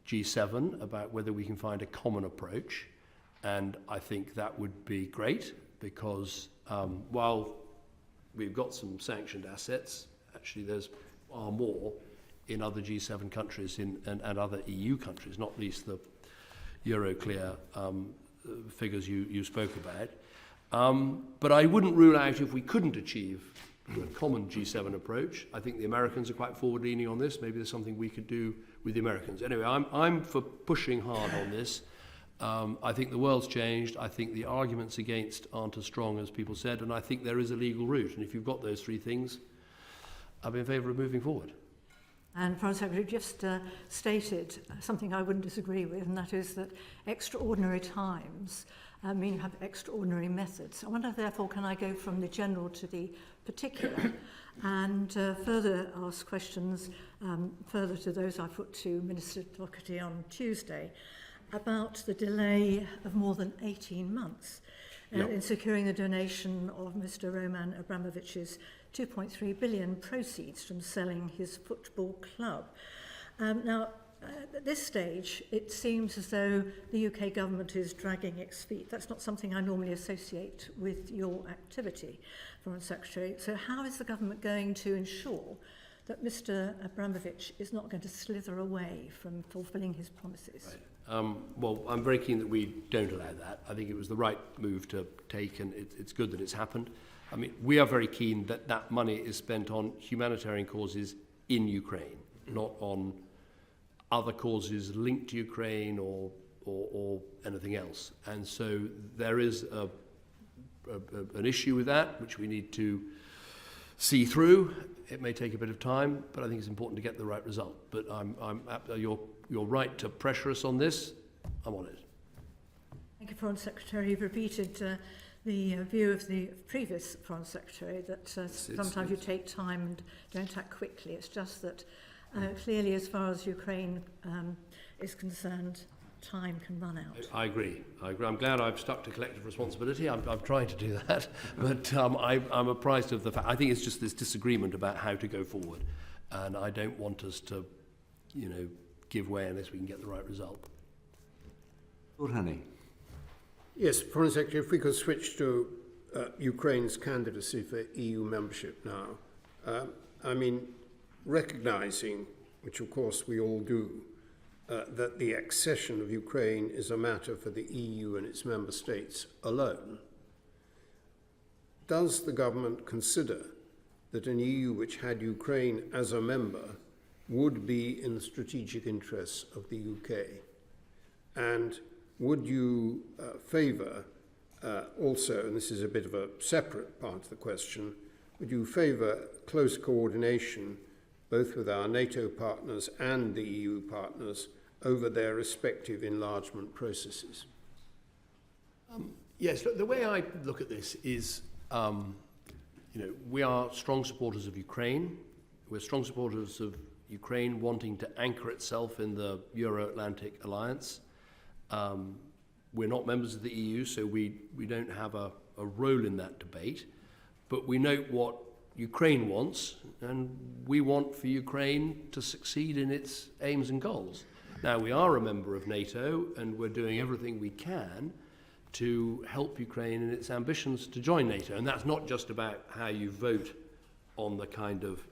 G7 about whether we can find a common approach. And I think that would be great because while we've got some sanctioned assets, actually there's far more in other G7 countries and other EU countries, not least the Euroclear figures you spoke about. But I wouldn't rule out if we couldn't achieve a common G7 approach. I think the Americans are quite forward-leaning on this. Maybe there's something we could do with the Americans. Anyway, I'm for pushing hard on this. I think the world's changed. I think the arguments against aren't as strong as people said, and I think there is a legal route. And if you've got those three things, I'll be in favour of moving forward. And Foreign Secretary just stated something I wouldn't disagree with, and that is that extraordinary times mean you have extraordinary methods. I wonder, therefore, can I go from the general to the particular and further ask questions further to those I put to Minister Doherty on Tuesday about the delay of more than 18 months in securing the donation of Mr. Roman Abramovich's 2.3 billion proceeds from selling his football club. Now, at this stage, it seems as though the UK government is dragging its feet. That's not something I normally associate with your activity, Foreign Secretary. So how is the government going to ensure that Mr. Abramovich is not going to slither away from fulfilling his promises? Right. Well, I'm very keen that we don't allow that. I think it was the right move to take, and it's good that it's happened. I mean, we are very keen that that money is spent on humanitarian causes in Ukraine, not on other causes linked to Ukraine or anything else. And so there is an issue with that, which we need to see through. It may take a bit of time, but I think it's important to get the right result. But you're right to pressure us on this. I'm on it. Thank you, Foreign Secretary. You've repeated the view of the previous Foreign Secretary that sometimes you take time and don't act quickly. It's just that clearly, as far as Ukraine is concerned, time can run out. I agree. I'm glad I've stuck to collective responsibility. I'm trying to do that. But I'm apprised of the fact. I think it's just this disagreement about how to go forward. And I don't want us to, give way unless we can get the right result. Lord Honey. Yes, Foreign Secretary, if we could switch to Ukraine's candidacy for EU membership now. Recognising, which of course we all do, that the accession of Ukraine is a matter for the EU and its member states alone, does the government consider that an EU which had Ukraine as a member would be in the strategic interests of the UK? And would you favour also, and this is a bit of a separate part of the question, would you favour close coordination both with our NATO partners and the EU partners over their respective enlargement processes? Yes, look, the way I look at this is, we are strong supporters of Ukraine. We're strong supporters of Ukraine wanting to anchor itself in the Euro-Atlantic alliance. We're not members of the EU, so we don't have a role in that debate. But we note what Ukraine wants, and we want for Ukraine to succeed in its aims and goals. Now, we are a member of NATO, and we're doing everything we can to help Ukraine in its ambitions to join NATO. And that's not just about how you vote on the kind of,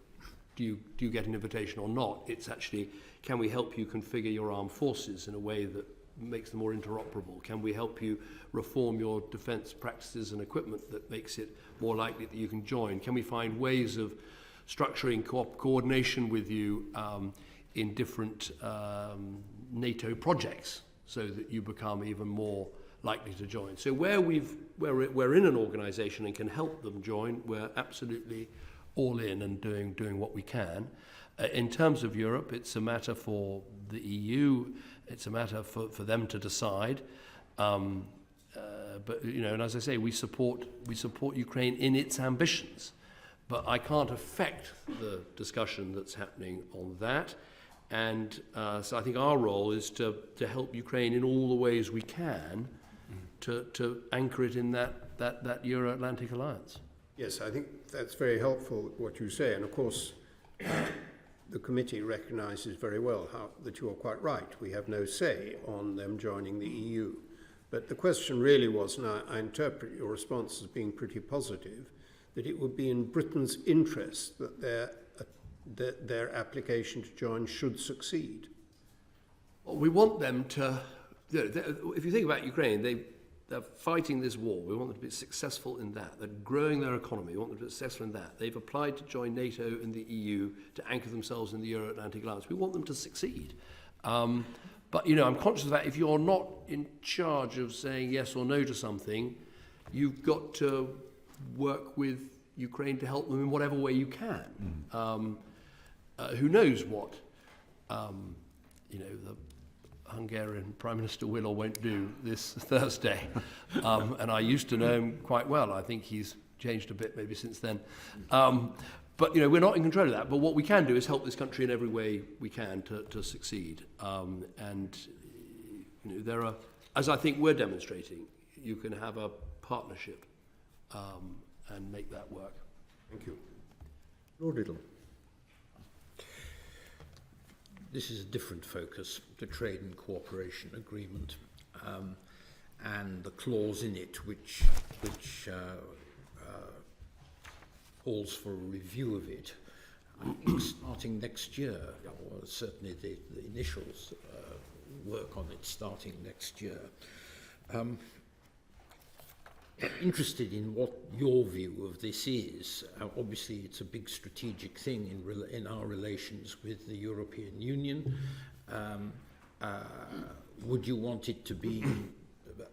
do you get an invitation or not? It's actually, can we help you configure your armed forces in a way that makes them more interoperable? Can we help you reform your defence practices and equipment that makes it more likely that you can join? Can we find ways of structuring coordination with you in different NATO projects so that you become even more likely to join? So where we're in an organisation and can help them join, we're absolutely all in and doing what we can. In terms of Europe, it's a matter for the EU. It's a matter for them to decide. But and as I say, we support Ukraine in its ambitions. But I can't affect the discussion that's happening on that. And so I think our role is to help Ukraine in all the ways we can to anchor it in that Euro-Atlantic alliance. Yes, I think that's very helpful, what you say. And of course, the committee recognises very well that you are quite right. We have no say on them joining the EU. But the question really was, and I interpret your response as being pretty positive, that it would be in Britain's interest that their application to join should succeed. Well, we want them to, if you think about Ukraine, they're fighting this war. We want them to be successful in that. They're growing their economy. We want them to be successful in that. They've applied to join NATO and the EU to anchor themselves in the Euro-Atlantic Alliance. We want them to succeed. But, I'm conscious of that. If you're not in charge of saying yes or no to something, you've got to work with Ukraine to help them in whatever way you can. Who knows what, the Hungarian Prime Minister will or won't do this Thursday. And I used to know him quite well. I think he's changed a bit maybe since then. But, we're not in control of that. But what we can do is help this country in every way we can to succeed. There are, as I think we're demonstrating, you can have a partnership and make that work. Thank you. Lord Riddle. This is a different focus, the Trade and Cooperation Agreement, and the clause in it which calls for a review of it, I think starting next year, or certainly the initials work on it starting next year. Interested in what your view of this is. Obviously, it's a big strategic thing in our relations with the European Union. Would you want it to be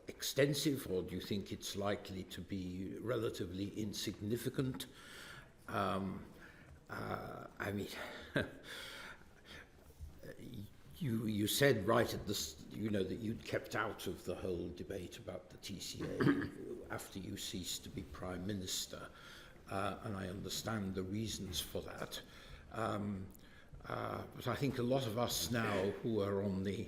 extensive, or do you think it's likely to be relatively insignificant? You said right at this, that you'd kept out of the whole debate about the TCA after you ceased to be Prime Minister, and I understand the reasons for that. But I think a lot of us now who are on the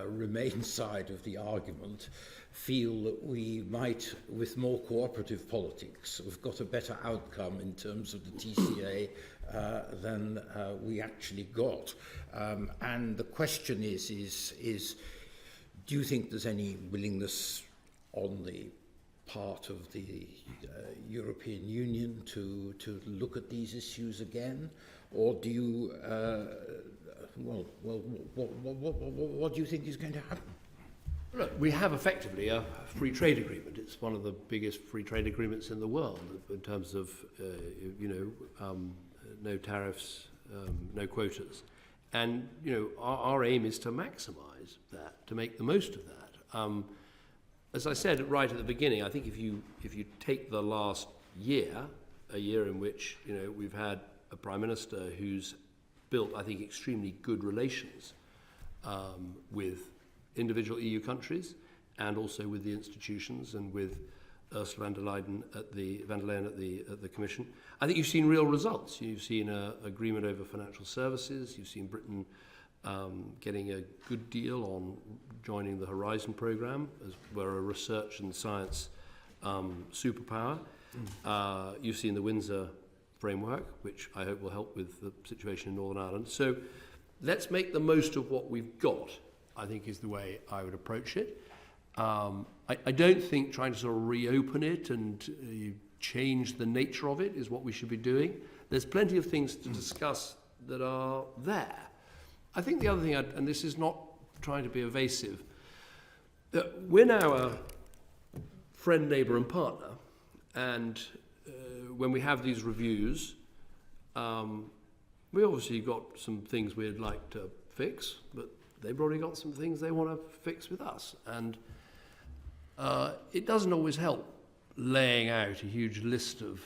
Remain side of the argument feel that we might, with more cooperative politics, have got a better outcome in terms of the TCA than we actually got. And the question is, do you think there's any willingness on the part of the European Union to look at these issues again? Or do you, what do you think is going to happen? Look, we have effectively a free trade agreement. It's one of the biggest free trade agreements in the world in terms of, no tariffs, no quotas. And, our aim is to maximise that, to make the most of that. As I said right at the beginning, I think if you take the last year, a year in which, we've had a Prime Minister who's built, I think, extremely good relations with individual EU countries and also with the institutions and with Ursula von der Leyen at the Commission. I think you've seen real results. You've seen an agreement over financial services. You've seen Britain getting a good deal on joining the Horizon programme, as we're a research and science superpower. You've seen the Windsor Framework, which I hope will help with the situation in Northern Ireland. So let's make the most of what we've got, I think is the way I would approach it. I don't think trying to sort of reopen it and change the nature of it is what we should be doing. There's plenty of things to discuss that are there. I think the other thing, and this is not trying to be evasive, that we're now a friend, neighbour and partner, and when we have these reviews, we obviously got some things we'd like to fix, but they've already got some things they want to fix with us. And it doesn't always help laying out a huge list of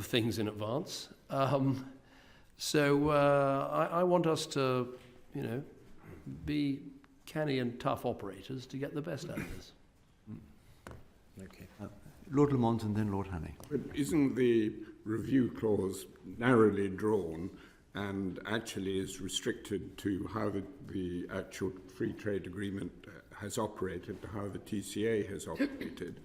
things in advance. So I want us to, be canny and tough operators to get the best out of this. Okay. Lord Lamont and then Lord Hannay. But isn't the review clause narrowly drawn and actually is restricted to how the actual free trade agreement has operated, how the TCA has operated?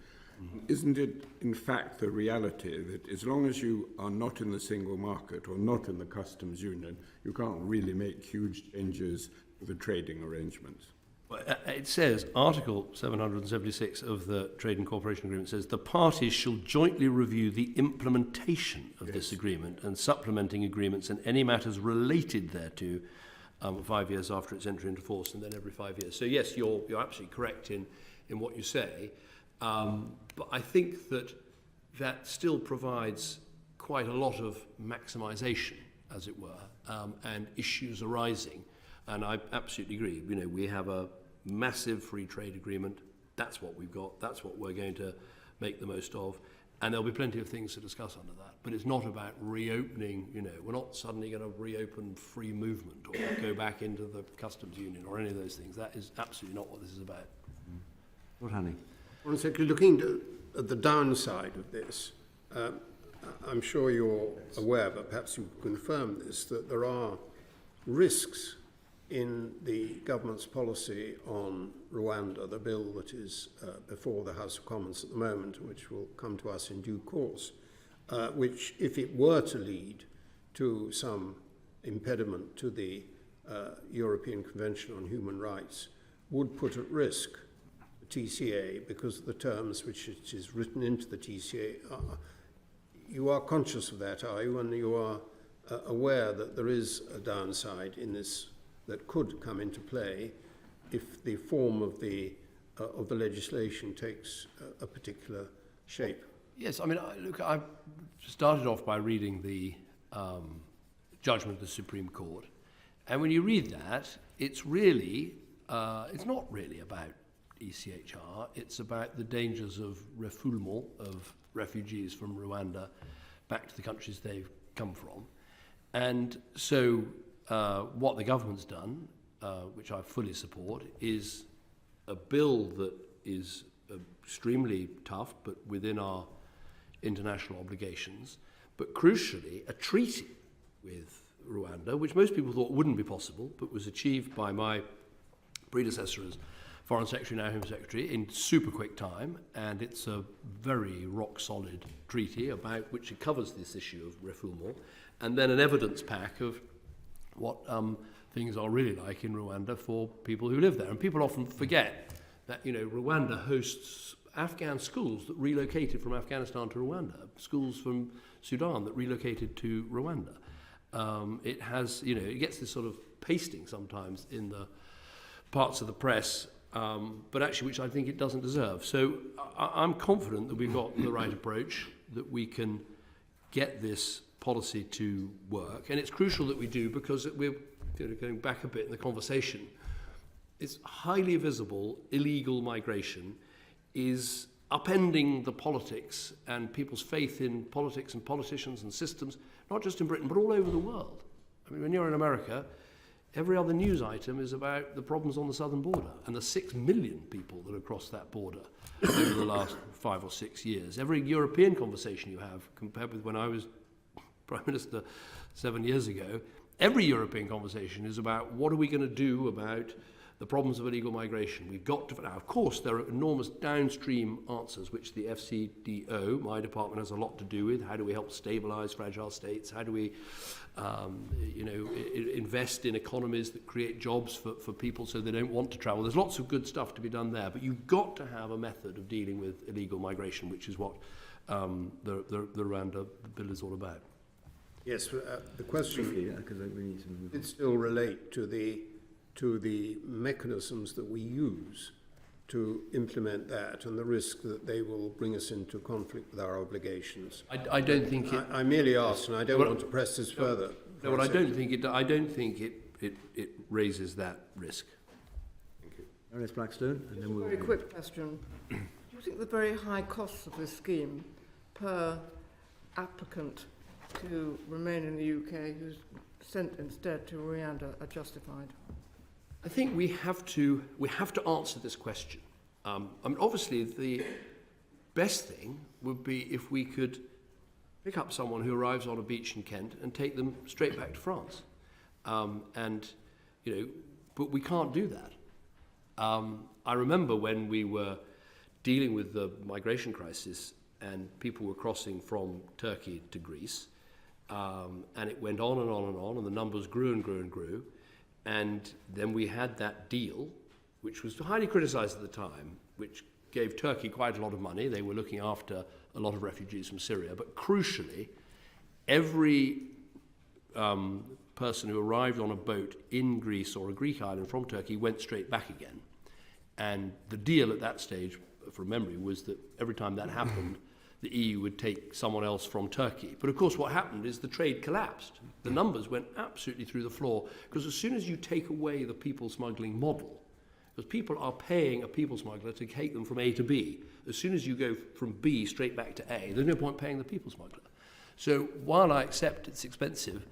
Isn't it, in fact, the reality that as long as you are not in the single market or not in the customs union, you can't really make huge changes to the trading arrangements? Well, it says, Article 776 of the Trade and Cooperation Agreement says, the parties shall jointly review the implementation of this agreement and supplementing agreements and any matters related thereto 5 years after its entry into force, and then every 5 years. So yes, you're absolutely correct in what you say, but I think that still provides quite a lot of maximisation, as it were, and issues arising. And I absolutely agree. You know, we have a massive free trade agreement. That's what we've got. That's what we're going to make the most of. And there'll be plenty of things to discuss under that. But it's not about reopening, you know, we're not suddenly going to reopen free movement or go back into the customs union or any of those things. That is absolutely not what this is about. Lord Hanley. One second, looking at the downside of this, I'm sure you're aware, but perhaps you confirm this, that there are risks in the government's policy on Rwanda, the bill that is before the House of Commons at the moment, which will come to us in due course, which, if it were to lead to some impediment to the European Convention on Human Rights, would put at risk the TCA because of the terms which it is written into the TCA. You are conscious of that, are you? And you are aware that there is a downside in this that could come into play if the form of the legislation takes a particular shape. Yes, I mean, look, I started off by reading the judgment of the Supreme Court, and when you read that, it's really, it's not really about ECHR, it's about the dangers of refoulement of refugees from Rwanda back to the countries they've come from. And so what the government's done, which I fully support, is a bill that is extremely tough, but within our international obligations, but crucially a treaty with Rwanda, which most people thought wouldn't be possible, but was achieved by my predecessor as Foreign Secretary, now Home Secretary, in super quick time, and it's a very rock-solid treaty about which it covers this issue of refoulement, and then an evidence pack of what things are really like in Rwanda for people who live there. And people often forget that, you know, Rwanda hosts Afghan schools that relocated from Afghanistan to Rwanda, schools from Sudan that relocated to Rwanda. It has, you know, it gets this sort of pasting sometimes in the parts of the press, but actually which I think it doesn't deserve. So I'm confident that we've got the right approach, that we can get this policy to work. And it's crucial that we do because we're going back a bit in the conversation. It's highly visible illegal migration is upending the politics and people's faith in politics and politicians and systems, not just in Britain, but all over the world. I mean, when you're in America, every other news item is about the problems on the southern border and the 6 million people that have crossed that border over the last 5 or 6 years. Every European conversation you have, compared with when I was Prime Minister 7 years ago, every European conversation is about what are we going to do about the problems of illegal migration. We've got to, now of course there are enormous downstream answers which the FCDO, my department, has a lot to do with. How do we help stabilise fragile states? How do we invest in economies that create jobs for people so they don't want to travel? There's lots of good stuff to be done there, but you've got to have a method of dealing with illegal migration, which is what the Rwanda bill is all about. Yes, the question did still relate to the mechanisms that we use to implement that and the risk that they will bring us into conflict with our obligations. I don't think it... I merely asked, and I don't want to press this further. No, well, I don't think it raises that risk. Thank you. Ernest Blackstone, and then we'll... Very quick question. Do you think the very high costs of this scheme per applicant to remain in the UK who's sent instead to Rwanda are justified? I think we have to answer this question. I mean, obviously, the best thing would be if we could pick up someone who arrives on a beach in Kent and take them straight back to France. But we can't do that. I remember when we were dealing with the migration crisis and people were crossing from Turkey to Greece, and it went on and on and on, and the numbers grew and grew and grew. And then we had that deal which was highly criticised at the time, which gave Turkey quite a lot of money. They were looking after a lot of refugees from Syria. But crucially, every person who arrived on a boat in Greece or a Greek island from Turkey went straight back again. And the deal at that stage, from memory, was that every time that happened, the EU would take someone else from Turkey. But of course what happened is the trade collapsed. The numbers went absolutely through the floor, because as soon as you take away the people smuggling model, because people are paying a people smuggler to take them from A to B, as soon as you go from B straight back to A, there's no point paying the people smuggler. So while I accept it's expensive,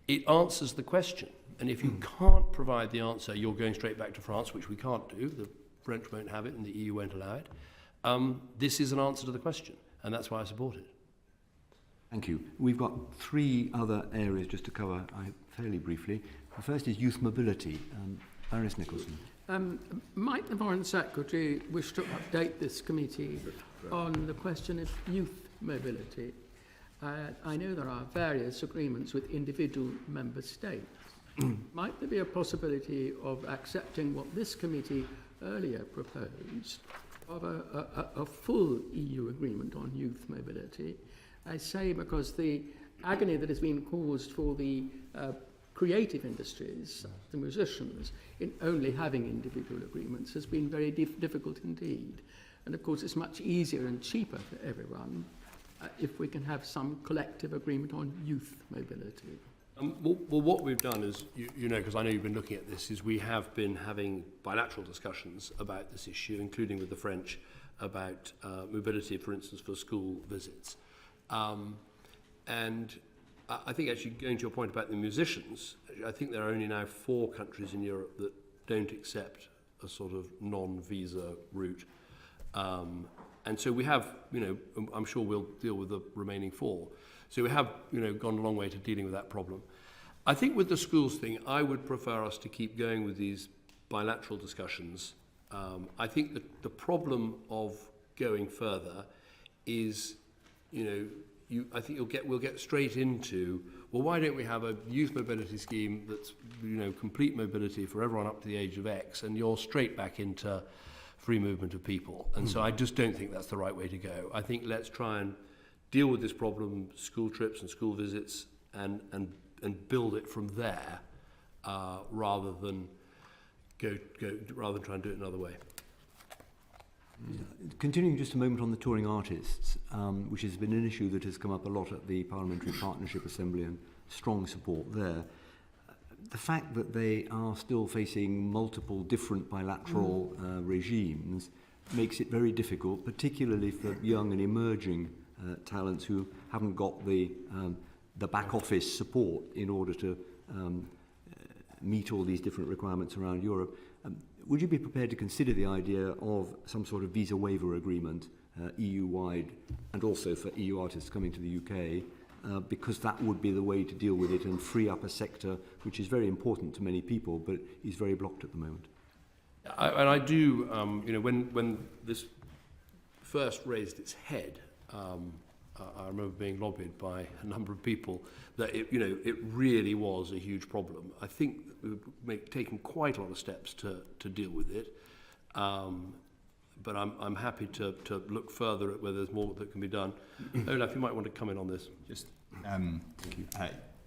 it answers the question. And if you can't provide the answer, you're going straight back to France, which we can't do. The French won't have it and the EU won't allow it. This is an answer to the question, and that's why I support it. Thank you. We've got three other areas just to cover fairly briefly. The first is youth mobility. Baroness Nicholson. Might the Foreign Secretary wish to update this committee on the question of youth mobility? I know there are various agreements with individual member states. Might there be a possibility of accepting what this committee earlier proposed of a full EU agreement on youth mobility? I say because the agony that has been caused for the creative industries, the musicians, in only having individual agreements has been very difficult indeed. And of course it's much easier and cheaper for everyone if we can have some collective agreement on youth mobility. Well, what we've done is, you know, because I know you've been looking at this, is we have been having bilateral discussions about this issue, including with the French, about mobility, for instance, for school visits. And I think actually going to your point about the musicians, I think there are only now 4 countries in Europe that don't accept a sort of non-visa route. And so we have, you know, I'm sure we'll deal with the remaining 4. So we have, you know, gone a long way to dealing with that problem. I think with the schools thing, I would prefer us to keep going with these bilateral discussions. I think that the problem of going further is, you know, I think we'll get straight into, well, why don't we have a youth mobility scheme that's, you know, complete mobility for everyone up to the age of X, and you're straight back into free movement of people. And so I just don't think that's the right way to go. I think let's try and deal with this problem, school trips and school visits, and build it from there, rather than try and do it another way. Continuing just a moment on the touring artists, which has been an issue that has come up a lot at the Parliamentary Partnership Assembly, and strong support there. The fact that they are still facing multiple different bilateral regimes makes it very difficult, particularly for young and emerging talents who haven't got the back office support in order to meet all these different requirements around Europe. Would you be prepared to consider the idea of some sort of visa waiver agreement EU-wide, and also for EU artists coming to the UK, because that would be the way to deal with it and free up a sector which is very important to many people but is very blocked at the moment? I do, you know, when this first raised its head, I remember being lobbied by a number of people that it really was a huge problem. I think we've taken quite a lot of steps to deal with it, but I'm happy to look further at whether there's more that can be done. Olaf, you might want to come in on this. Just thank you.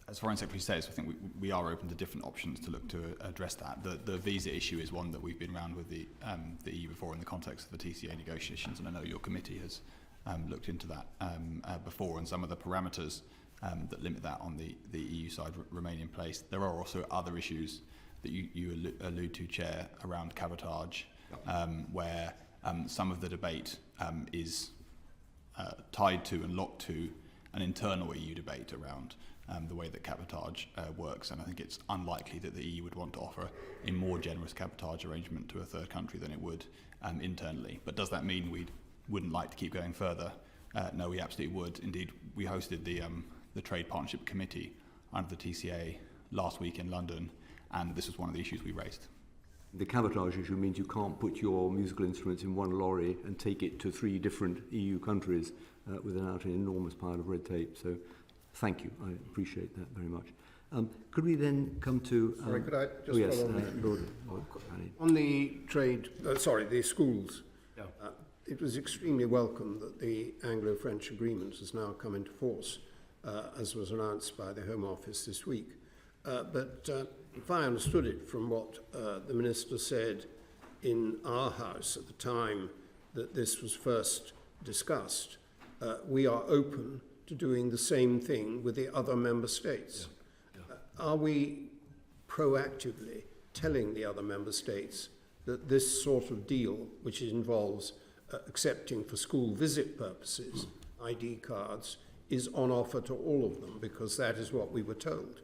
As Foreign Secretary says, I think we are open to different options to look to address that. The visa issue is one that we've been around with the EU before in the context of the TCA negotiations, and I know your committee has looked into that before, and some of the parameters that limit that on the EU side remain in place. There are also other issues that you allude to, Chair, around cabotage, where some of the debate is tied to and locked to an internal EU debate around the way that cabotage works, and I think it's unlikely that the EU would want to offer a more generous cabotage arrangement to a third country than it would internally. But does that mean we wouldn't like to keep going further? No, we absolutely would. Indeed, we hosted the Trade Partnership Committee under the TCA last week in London, and this was one of the issues we raised. The cabotage issue means you can't put your musical instruments in one lorry and take it to 3 different EU countries without an enormous pile of red tape. So thank you. I appreciate that very much. Could we then come to... Sorry, could I just oh, yes, follow on? Lord Annie. On the trade, the schools, Yeah. it was extremely welcome that the Anglo-French agreement has now come into force, as was announced by the Home Office this week. But if I understood it from what the Minister said in our House at the time that this was first discussed, we are open to doing the same thing with the other member states. Are we proactively telling the other member states that this sort of deal, which involves accepting for school visit purposes ID cards, is on offer to all of them, because that is what we were told?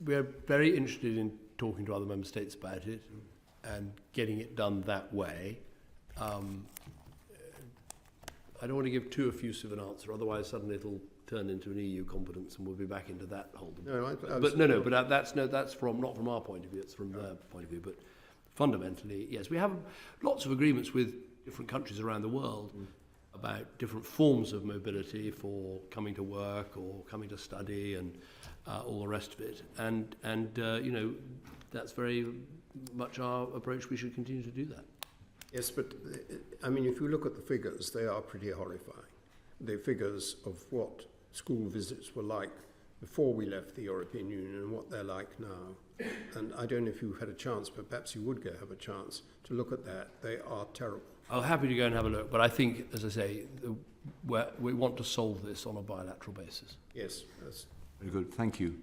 We're very interested in talking to other member states about it and getting it done that way. I don't want to give too effusive an answer, otherwise suddenly it'll turn into an EU competence and we'll be back into that hold'em. But that's not from our point of view, it's from their point of view. But fundamentally, yes, we have lots of agreements with different countries around the world about different forms of mobility for coming to work or coming to study and all the rest of it. And you know, that's very much our approach. We should continue to do that. Yes, but I mean, if you look at the figures, they are pretty horrifying. The figures of what school visits were like before we left the European Union and what they're like now. And I don't know if you've had a chance, but perhaps you would have a chance to look at that. They are terrible. I'm happy to go and have a look, but I think, as I say, we want to solve this on a bilateral basis. Yes, that's very good. Thank you.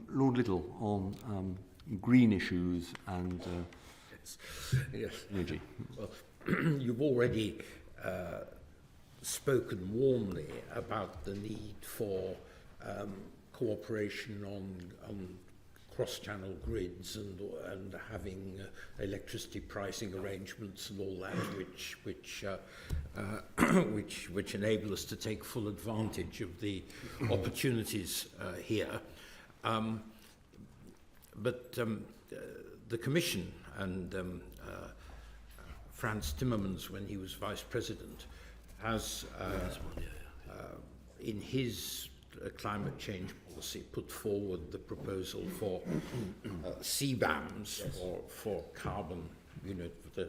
Lord Little, on green issues and Yes. energy. Well, you've already spoken warmly about the need for cooperation on cross-channel grids and having electricity pricing arrangements and all that, which enable us to take full advantage of the opportunities here. But the Commission and Franz Timmermans, when he was Vice President, has, in his climate change policy, put forward the proposal for CBAMs, for carbon, you know, the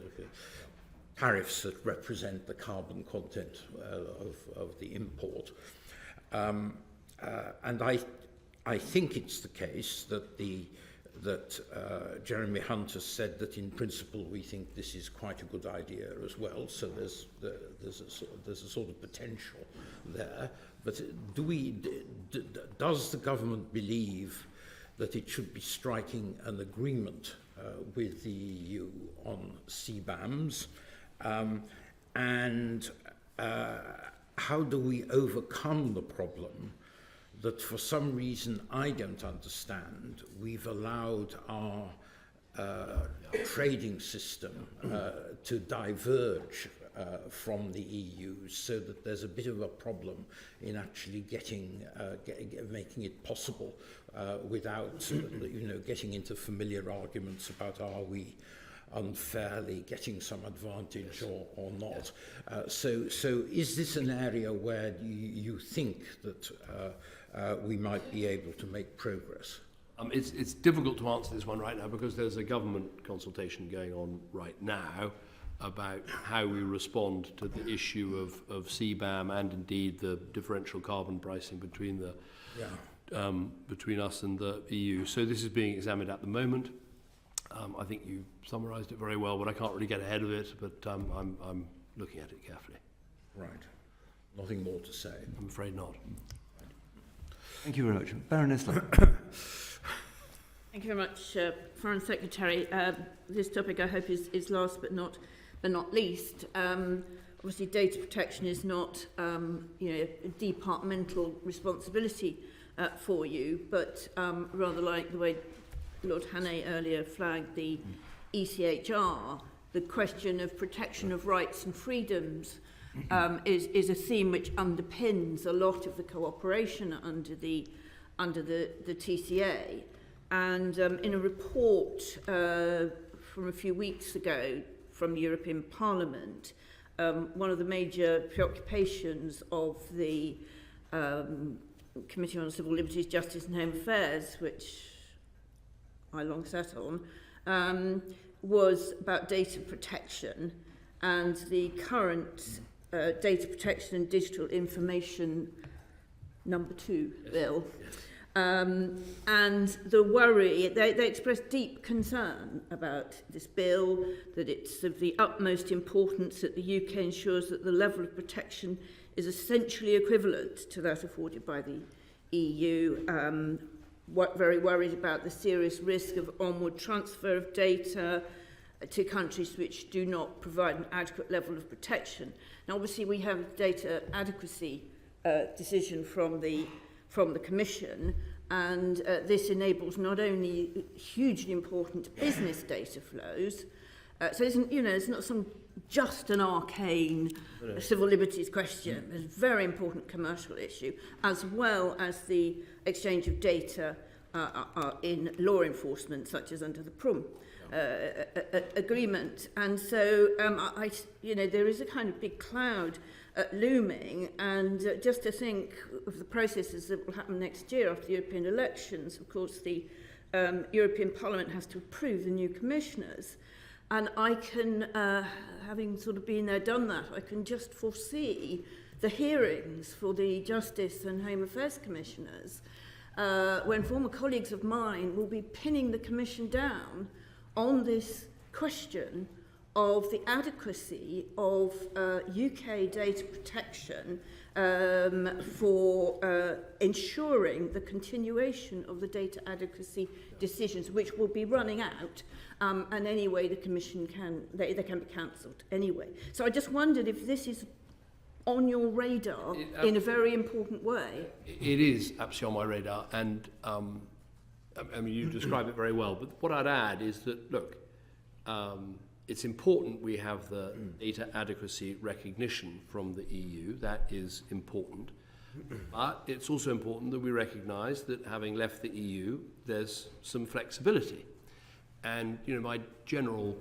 tariffs that represent the carbon content of the import. And I think it's the case that Jeremy Hunt has said that in principle we think this is quite a good idea as well. So there's a sort of potential there. But does the government believe that it should be striking an agreement with the EU on CBAMs? And how do we overcome the problem that for some reason I don't understand, we've allowed our trading system to diverge from the EU, so that there's a bit of a problem in actually making it possible without getting into familiar arguments about are we unfairly getting some advantage or not. So is this an area where you think that we might be able to make progress? It's difficult to answer this one right now because there's a government consultation going on right now about how we respond to the issue of CBAM and indeed the differential carbon pricing between between us and the EU. So this is being examined at the moment. I think you summarised it very well, but I can't really get ahead of it. But I'm looking at it carefully. Right. Nothing more to say. I'm afraid not. Thank you very much. Baroness Lund. Thank you very much, Foreign Secretary. This topic, I hope, is last but not least. Obviously, data protection is not, a departmental responsibility for you, but rather like the way Lord Hannay earlier flagged the ECHR, the question of protection of rights and freedoms is a theme which underpins a lot of the cooperation under the TCA. And in a report from a few weeks ago from the European Parliament, one of the major preoccupations of the Committee on Civil Liberties, Justice and Home Affairs, which I long sat on, was about data protection and the current Data Protection and Digital Information number 2 bill. And the worry, they expressed deep concern about this bill, that it's of the utmost importance that the UK ensures that the level of protection is essentially equivalent to that afforded by the EU. Very worried about the serious risk of onward transfer of data to countries which do not provide an adequate level of protection. Now, obviously, we have a data adequacy decision from the Commission, and this enables not only hugely important business data flows, so it's not just an arcane civil liberties question. It's a very important commercial issue, as well as the exchange of data in law enforcement, such as under the PRUM agreement. And so, there is a kind of big cloud looming, and just to think of the processes that will happen next year after the European elections, of course, the European Parliament has to approve the new commissioners. And I can, having sort of been there, done that, I can just foresee the hearings for the Justice and Home Affairs Commissioners, when former colleagues of mine will be pinning the Commission down on this question of the adequacy of UK data protection for ensuring the continuation of the data adequacy decisions, which will be running out, and anyway the Commission can be cancelled anyway. So I just wondered if this is on your radar in a very important way. It is absolutely on my radar, and I mean, you describe it very well, but what I'd add is that, look, it's important we have the data adequacy recognition from the EU. That is important. But it's also important that we recognise that having left the EU, there's some flexibility. And, my general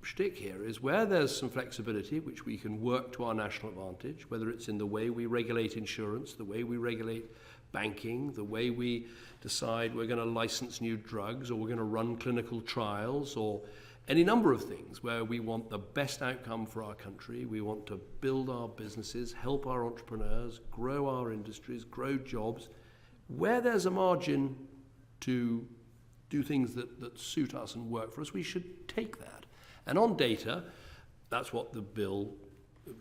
shtick here is where there's some flexibility, which we can work to our national advantage, whether it's in the way we regulate insurance, the way we regulate banking, the way we decide we're going to license new drugs, or we're going to run clinical trials, or any number of things where we want the best outcome for our country. We want to build our businesses, help our entrepreneurs, grow our industries, grow jobs. Where there's a margin to do things that suit us and work for us, we should take that. And on data, that's what the bill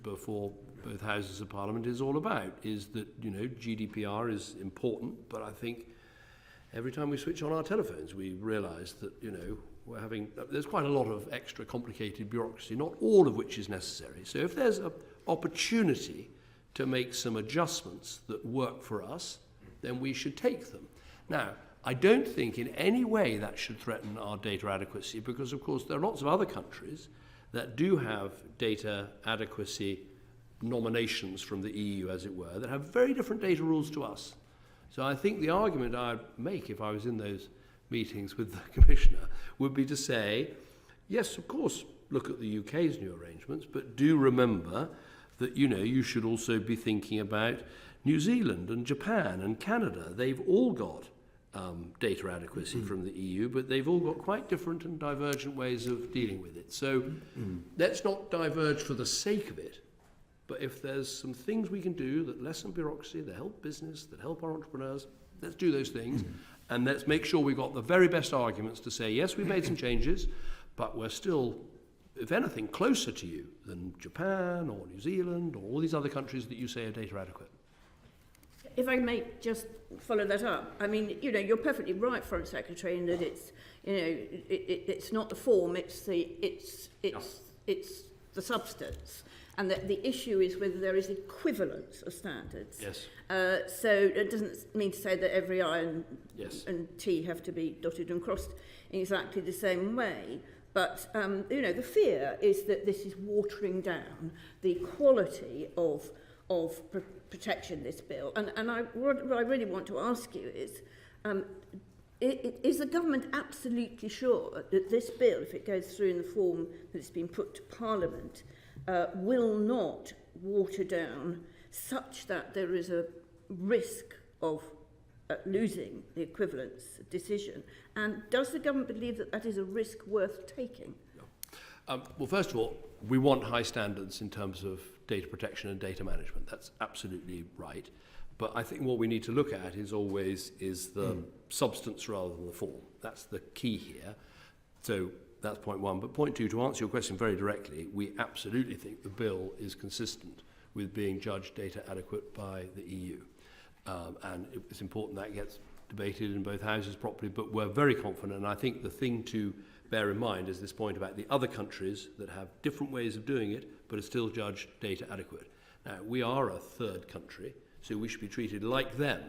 before both houses of Parliament is all about, is that, GDPR is important, but I think every time we switch on our telephones, we realise that, there's quite a lot of extra complicated bureaucracy, not all of which is necessary. So if there's an opportunity to make some adjustments that work for us, then we should take them. Now, I don't think in any way that should threaten our data adequacy, because, of course, there are lots of other countries that do have data adequacy nominations from the EU, as it were, that have very different data rules to us. So I think the argument I'd make if I was in those meetings with the Commissioner would be to say, yes, of course, look at the UK's new arrangements, but do remember that, you should also be thinking about New Zealand and Japan and Canada. They've all got data adequacy from the EU, but they've all got quite different and divergent ways of dealing with it. So let's not diverge for the sake of it, but if there's some things we can do that lessen bureaucracy, that help business, that help our entrepreneurs, let's do those things. And let's make sure we've got the very best arguments to say, yes, we've made some changes, but we're still, if anything, closer to you than Japan or New Zealand or all these other countries that you say are data adequate. If I may just follow that up, I mean, you're perfectly right, Foreign Secretary, in that it's, it's not the form, it's the substance, and that the issue is whether there is equivalence of standards. Yes. So it doesn't mean to say that every I and T have to be dotted and crossed in exactly the same way. But, the fear is that this is watering down the quality of protection, this bill. And what I really want to ask you is the government absolutely sure that this bill, if it goes through in the form that it's been put to Parliament, will not water down such that there is a risk of losing the equivalence decision? And does the government believe that that is a risk worth taking? Well, first of all, we want high standards in terms of data protection and data management. That's absolutely right. But I think what we need to look at is always the substance rather than the form. That's the key here. So that's point one. But point two, to answer your question very directly, we absolutely think the bill is consistent with being judged data adequate by the EU. And it's important that gets debated in both houses properly, but we're very confident. And I think the thing to bear in mind is this point about the other countries that have different ways of doing it, but are still judged data adequate. Now, we are a third country, so we should be treated like them,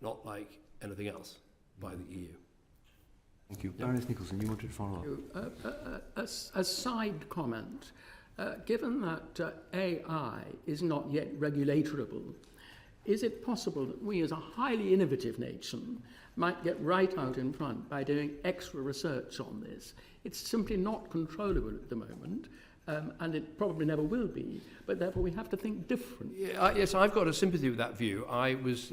not like anything else by the EU. Thank you. Baroness Nicholson, you wanted to follow up? A side comment. Given that AI is not yet regulatorable, is it possible that we as a highly innovative nation might get right out in front by doing extra research on this? It's simply not controllable at the moment, and it probably never will be, but therefore we have to think different. Yes, I've got a sympathy with that view. I was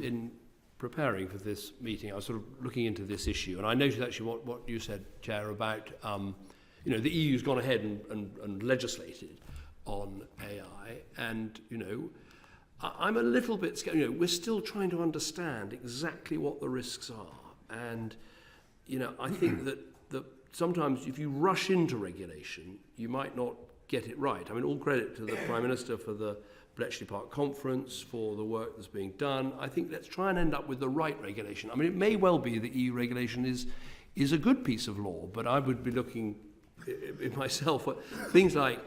preparing for this meeting, I was sort of looking into this issue, and I noted actually what you said, Chair, about the EU's gone ahead and legislated on AI, and I'm a little bit scared. We're still trying to understand exactly what the risks are, and I think that sometimes if you rush into regulation, you might not get it right. I mean, all credit to the Prime Minister for the Bletchley Park Conference, for the work that's being done. I think let's try and end up with the right regulation. I mean, it may well be that EU regulation is a good piece of law, but I would be looking in myself at things like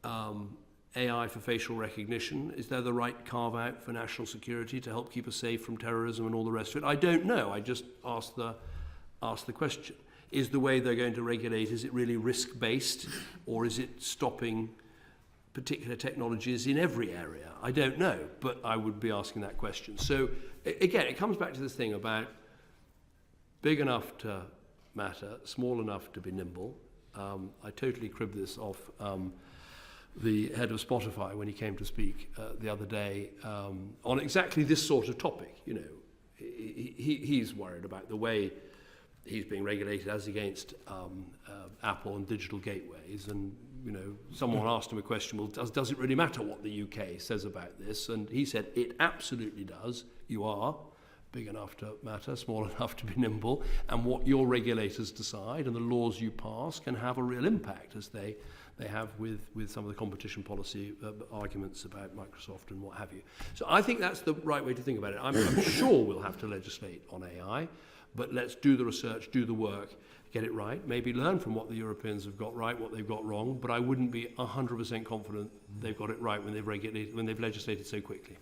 AI for facial recognition. Is there the right carve-out for national security to help keep us safe from terrorism and all the rest of it? I don't know. I just ask the question. Is the way they're going to regulate, is it really risk-based, or is it stopping particular technologies in every area? I don't know, but I would be asking that question. So again, it comes back to this thing about big enough to matter, small enough to be nimble. I totally cribbed this off the head of Spotify when he came to speak the other day on exactly this sort of topic. He's worried about the way he's being regulated as against Apple and digital gateways, and someone asked him a question, well, does it really matter what the UK says about this? And he said, it absolutely does. You are big enough to matter, small enough to be nimble, and what your regulators decide and the laws you pass can have a real impact, as they have with some of the competition policy arguments about Microsoft and what have you. So I think that's the right way to think about it. I'm sure we'll have to legislate on AI, but let's do the research, do the work, get it right, maybe learn from what the Europeans have got right, what they've got wrong, but I wouldn't be 100% confident they've got it right when they've legislated so quickly.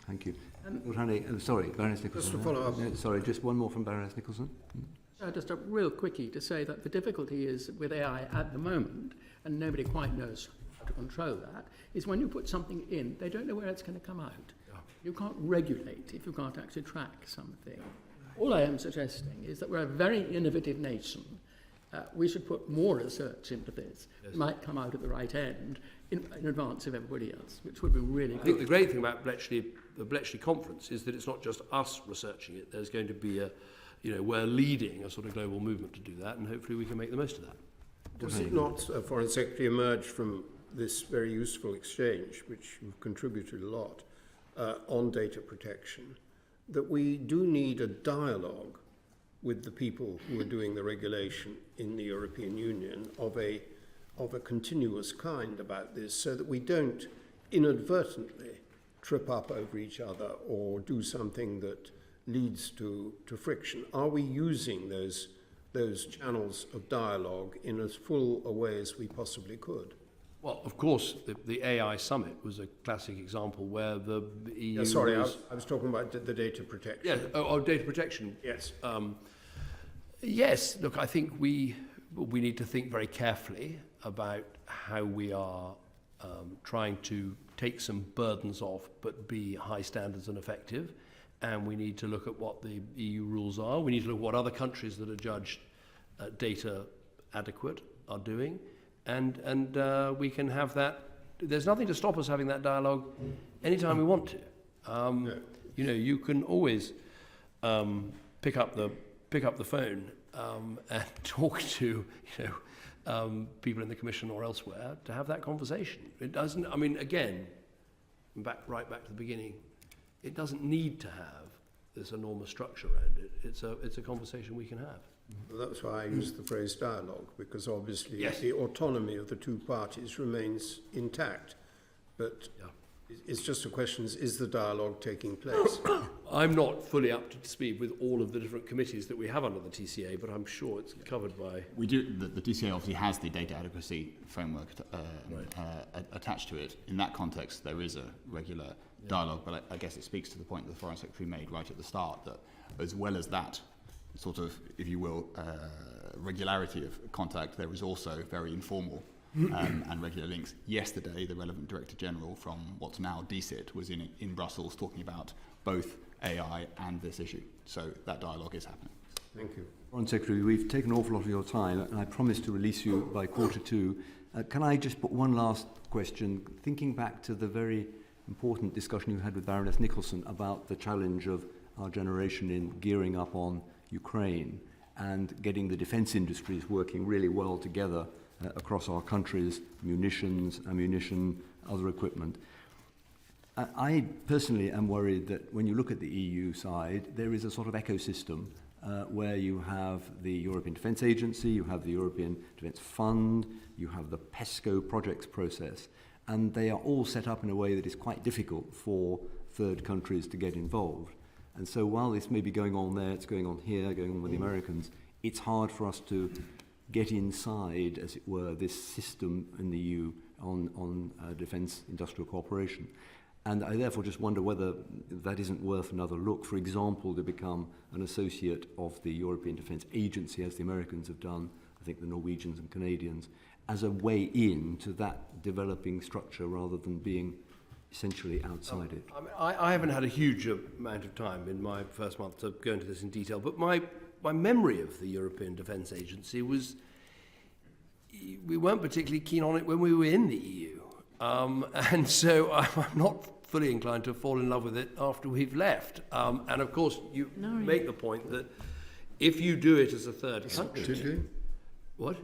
Thank you. Sorry, Baroness Nicholson. Just to follow up. Sorry, just one more from Baroness Nicholson. Just a real quickie to say that the difficulty is with AI at the moment, and nobody quite knows how to control that, is when you put something in, they don't know where it's going to come out. Yeah. You can't regulate if you can't actually track something. All I am suggesting is that we're a very innovative nation. We should put more research into this. Yes. It might come out at the right end in advance of everybody else, which would be really good. I think the great thing about the Bletchley Conference is that it's not just us researching it. There's going to be we're leading a sort of global movement to do that, and hopefully we can make the most of that. Does it not, Foreign Secretary, emerge from this very useful exchange, which you've contributed a lot, on data protection, that we do need a dialogue with the people who are doing the regulation in the European Union of a continuous kind about this, so that we don't inadvertently trip up over each other or do something that leads to friction? Are we using those channels of dialogue in as full a way as we possibly could? Well, of course, the AI summit was a classic example where the EU... I was talking about the data protection. Yeah, data protection. Yes. Yes, look, I think we need to think very carefully about how we are trying to take some burdens off but be high standards and effective. And we need to look at what the EU rules are. We need to look at what other countries that are judged data adequate are doing. And we can have that. There's nothing to stop us having that dialogue anytime we want to. You know, you can always pick up the phone and talk to, people in the Commission or elsewhere to have that conversation. It doesn't, I mean, again, right back to the beginning, it doesn't need to have this enormous structure around it. It's a conversation we can have. Well, that's why I use the phrase dialogue, because obviously Yes. the autonomy of the two parties remains intact. But it's just a question, is the dialogue taking place? I'm not fully up to speed with all of the different committees that we have under the TCA, but I'm sure it's covered by... We do. The TCA obviously has the data adequacy framework attached to it. In that context, there is a regular dialogue, but I guess it speaks to the point that the Foreign Secretary made right at the start, that as well as that sort of, if you will, regularity of contact, there is also very informal and regular links. Yesterday, the relevant Director General from what's now DCIT was in Brussels talking about both AI and this issue. So that dialogue is happening. Thank you. Foreign Secretary, we've taken an awful lot of your time, and I promised to release you by 2:15. Can I just put one last question? Thinking back to the very important discussion you had with Baroness Nicholson about the challenge of our generation in gearing up on Ukraine and getting the defence industries working really well together across our countries, munitions, ammunition, other equipment. I personally am worried that when you look at the EU side, there is a sort of ecosystem where you have the European Defence Agency, you have the European Defence Fund, you have the PESCO projects process, and they are all set up in a way that is quite difficult for third countries to get involved. And so while this may be going on there, it's going on here, going on with the Americans, it's hard for us to get inside, as it were, this system in the EU on defence industrial cooperation. And I therefore just wonder whether that isn't worth another look, for example, to become an associate of the European Defence Agency, as the Americans have done, I think the Norwegians and Canadians, as a way in to that developing structure rather than being essentially outside it. I haven't had a huge amount of time in my first month to go into this in detail, but my memory of the European Defence Agency was we weren't particularly keen on it when we were in the EU. And so I'm not fully inclined to fall in love with it after we've left. And of course, you make the point that if you do it as a third country... What?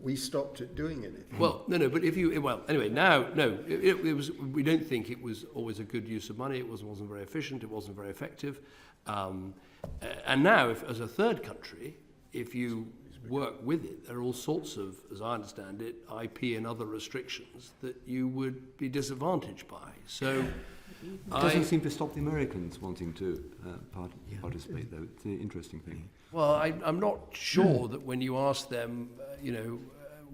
We stopped it doing anything. Well, no, but if you... Well, anyway, now, no, it was... We don't think it was always a good use of money. It wasn't very efficient. It wasn't very effective. And now, as a third country, if you work with it, there are all sorts of, as I understand it, IP and other restrictions that you would be disadvantaged by. So it doesn't seem to stop the Americans wanting to participate, though. It's an interesting thing. Well, I'm not sure that when you ask them,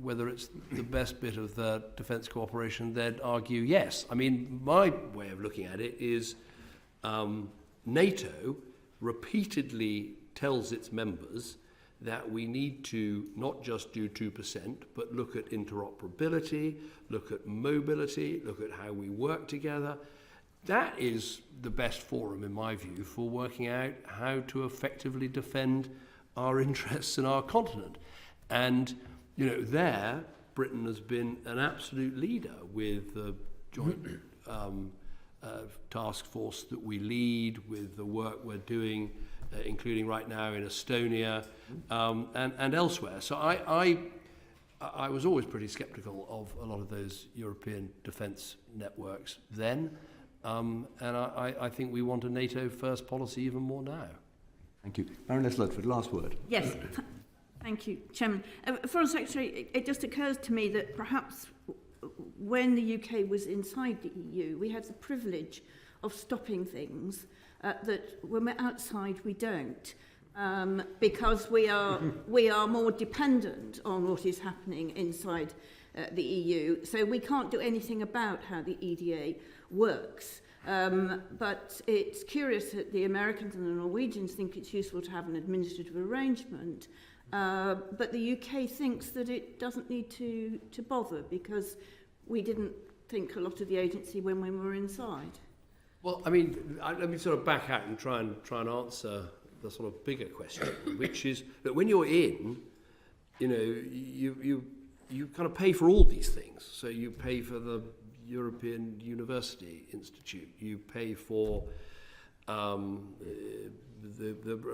whether it's the best bit of the defence cooperation, they'd argue yes. I mean, my way of looking at it is NATO repeatedly tells its members that we need to not just do 2%, but look at interoperability, look at mobility, look at how we work together. That is the best forum, in my view, for working out how to effectively defend our interests in our continent. And, there, Britain has been an absolute leader with the joint task force that we lead, with the work we're doing, including right now in Estonia and elsewhere. So I was always pretty sceptical of a lot of those European defence networks then, and I think we want a NATO-first policy even more now. Thank you. Baroness Ludford, last word. Yes, thank you, Chairman. Foreign Secretary, it just occurs to me that perhaps when the UK was inside the EU, we had the privilege of stopping things that when we're outside we don't, because we are more dependent on what is happening inside the EU. So we can't do anything about how the EDA works. But it's curious that the Americans and the Norwegians think it's useful to have an administrative arrangement, but the UK thinks that it doesn't need to bother because we didn't think a lot of the agency when we were inside. Well, I mean, let me sort of back out and try and answer the sort of bigger question, which is that when you're in, you kind of pay for all these things. So you pay for the European University Institute, you pay for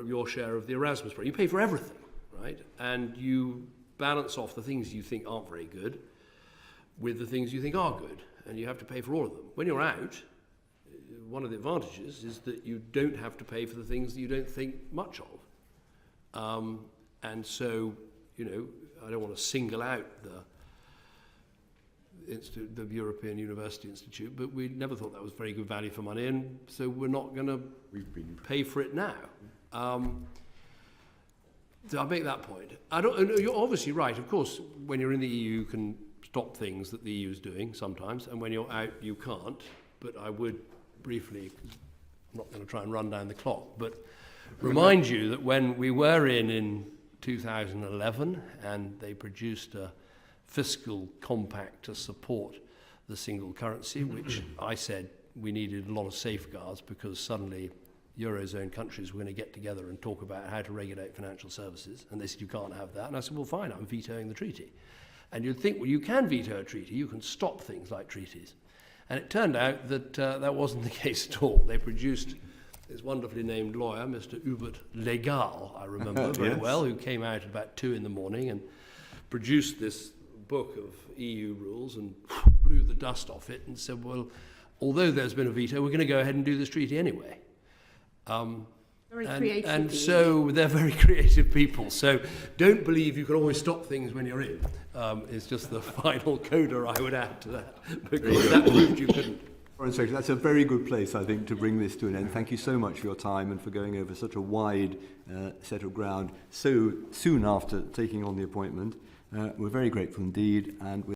your share of the Erasmus program. You pay for everything, right? And you balance off the things you think aren't very good with the things you think are good, and you have to pay for all of them. When you're out, one of the advantages is that you don't have to pay for the things that you don't think much of. And so, you know, I don't want to single out the European University Institute, but we never thought that was very good value for money, and so we're not going to pay for it now. So I'll make that point. You're obviously right. Of course, when you're in the EU, you can stop things that the EU is doing sometimes, and when you're out, you can't. But I would briefly, I'm not going to try and run down the clock, but remind you that when we were in 2011, and they produced a fiscal compact to support the single currency, which I said we needed a lot of safeguards because suddenly Eurozone countries were going to get together and talk about how to regulate financial services, and they said you can't have that. And I said, well, fine, I'm vetoing the treaty. And you'd think, well, you can veto a treaty, you can stop things like treaties. And it turned out that that wasn't the case at all. They produced this wonderfully named lawyer, Mr. Hubert Legal, I remember very well, who came out at about 2 a.m. and produced this book of EU rules and blew the dust off it and said, well, although there's been a veto, we're going to go ahead and do this treaty anyway. Very creative. And so they're very creative people. So don't believe you can always stop things when you're in. It's just the final coda I would add to that, because that proved you couldn't. Foreign Secretary, that's a very good place, I think, to bring this to an end. Thank you so much for your time and for going over such a wide set of ground so soon after taking on the appointment. We're very grateful indeed, and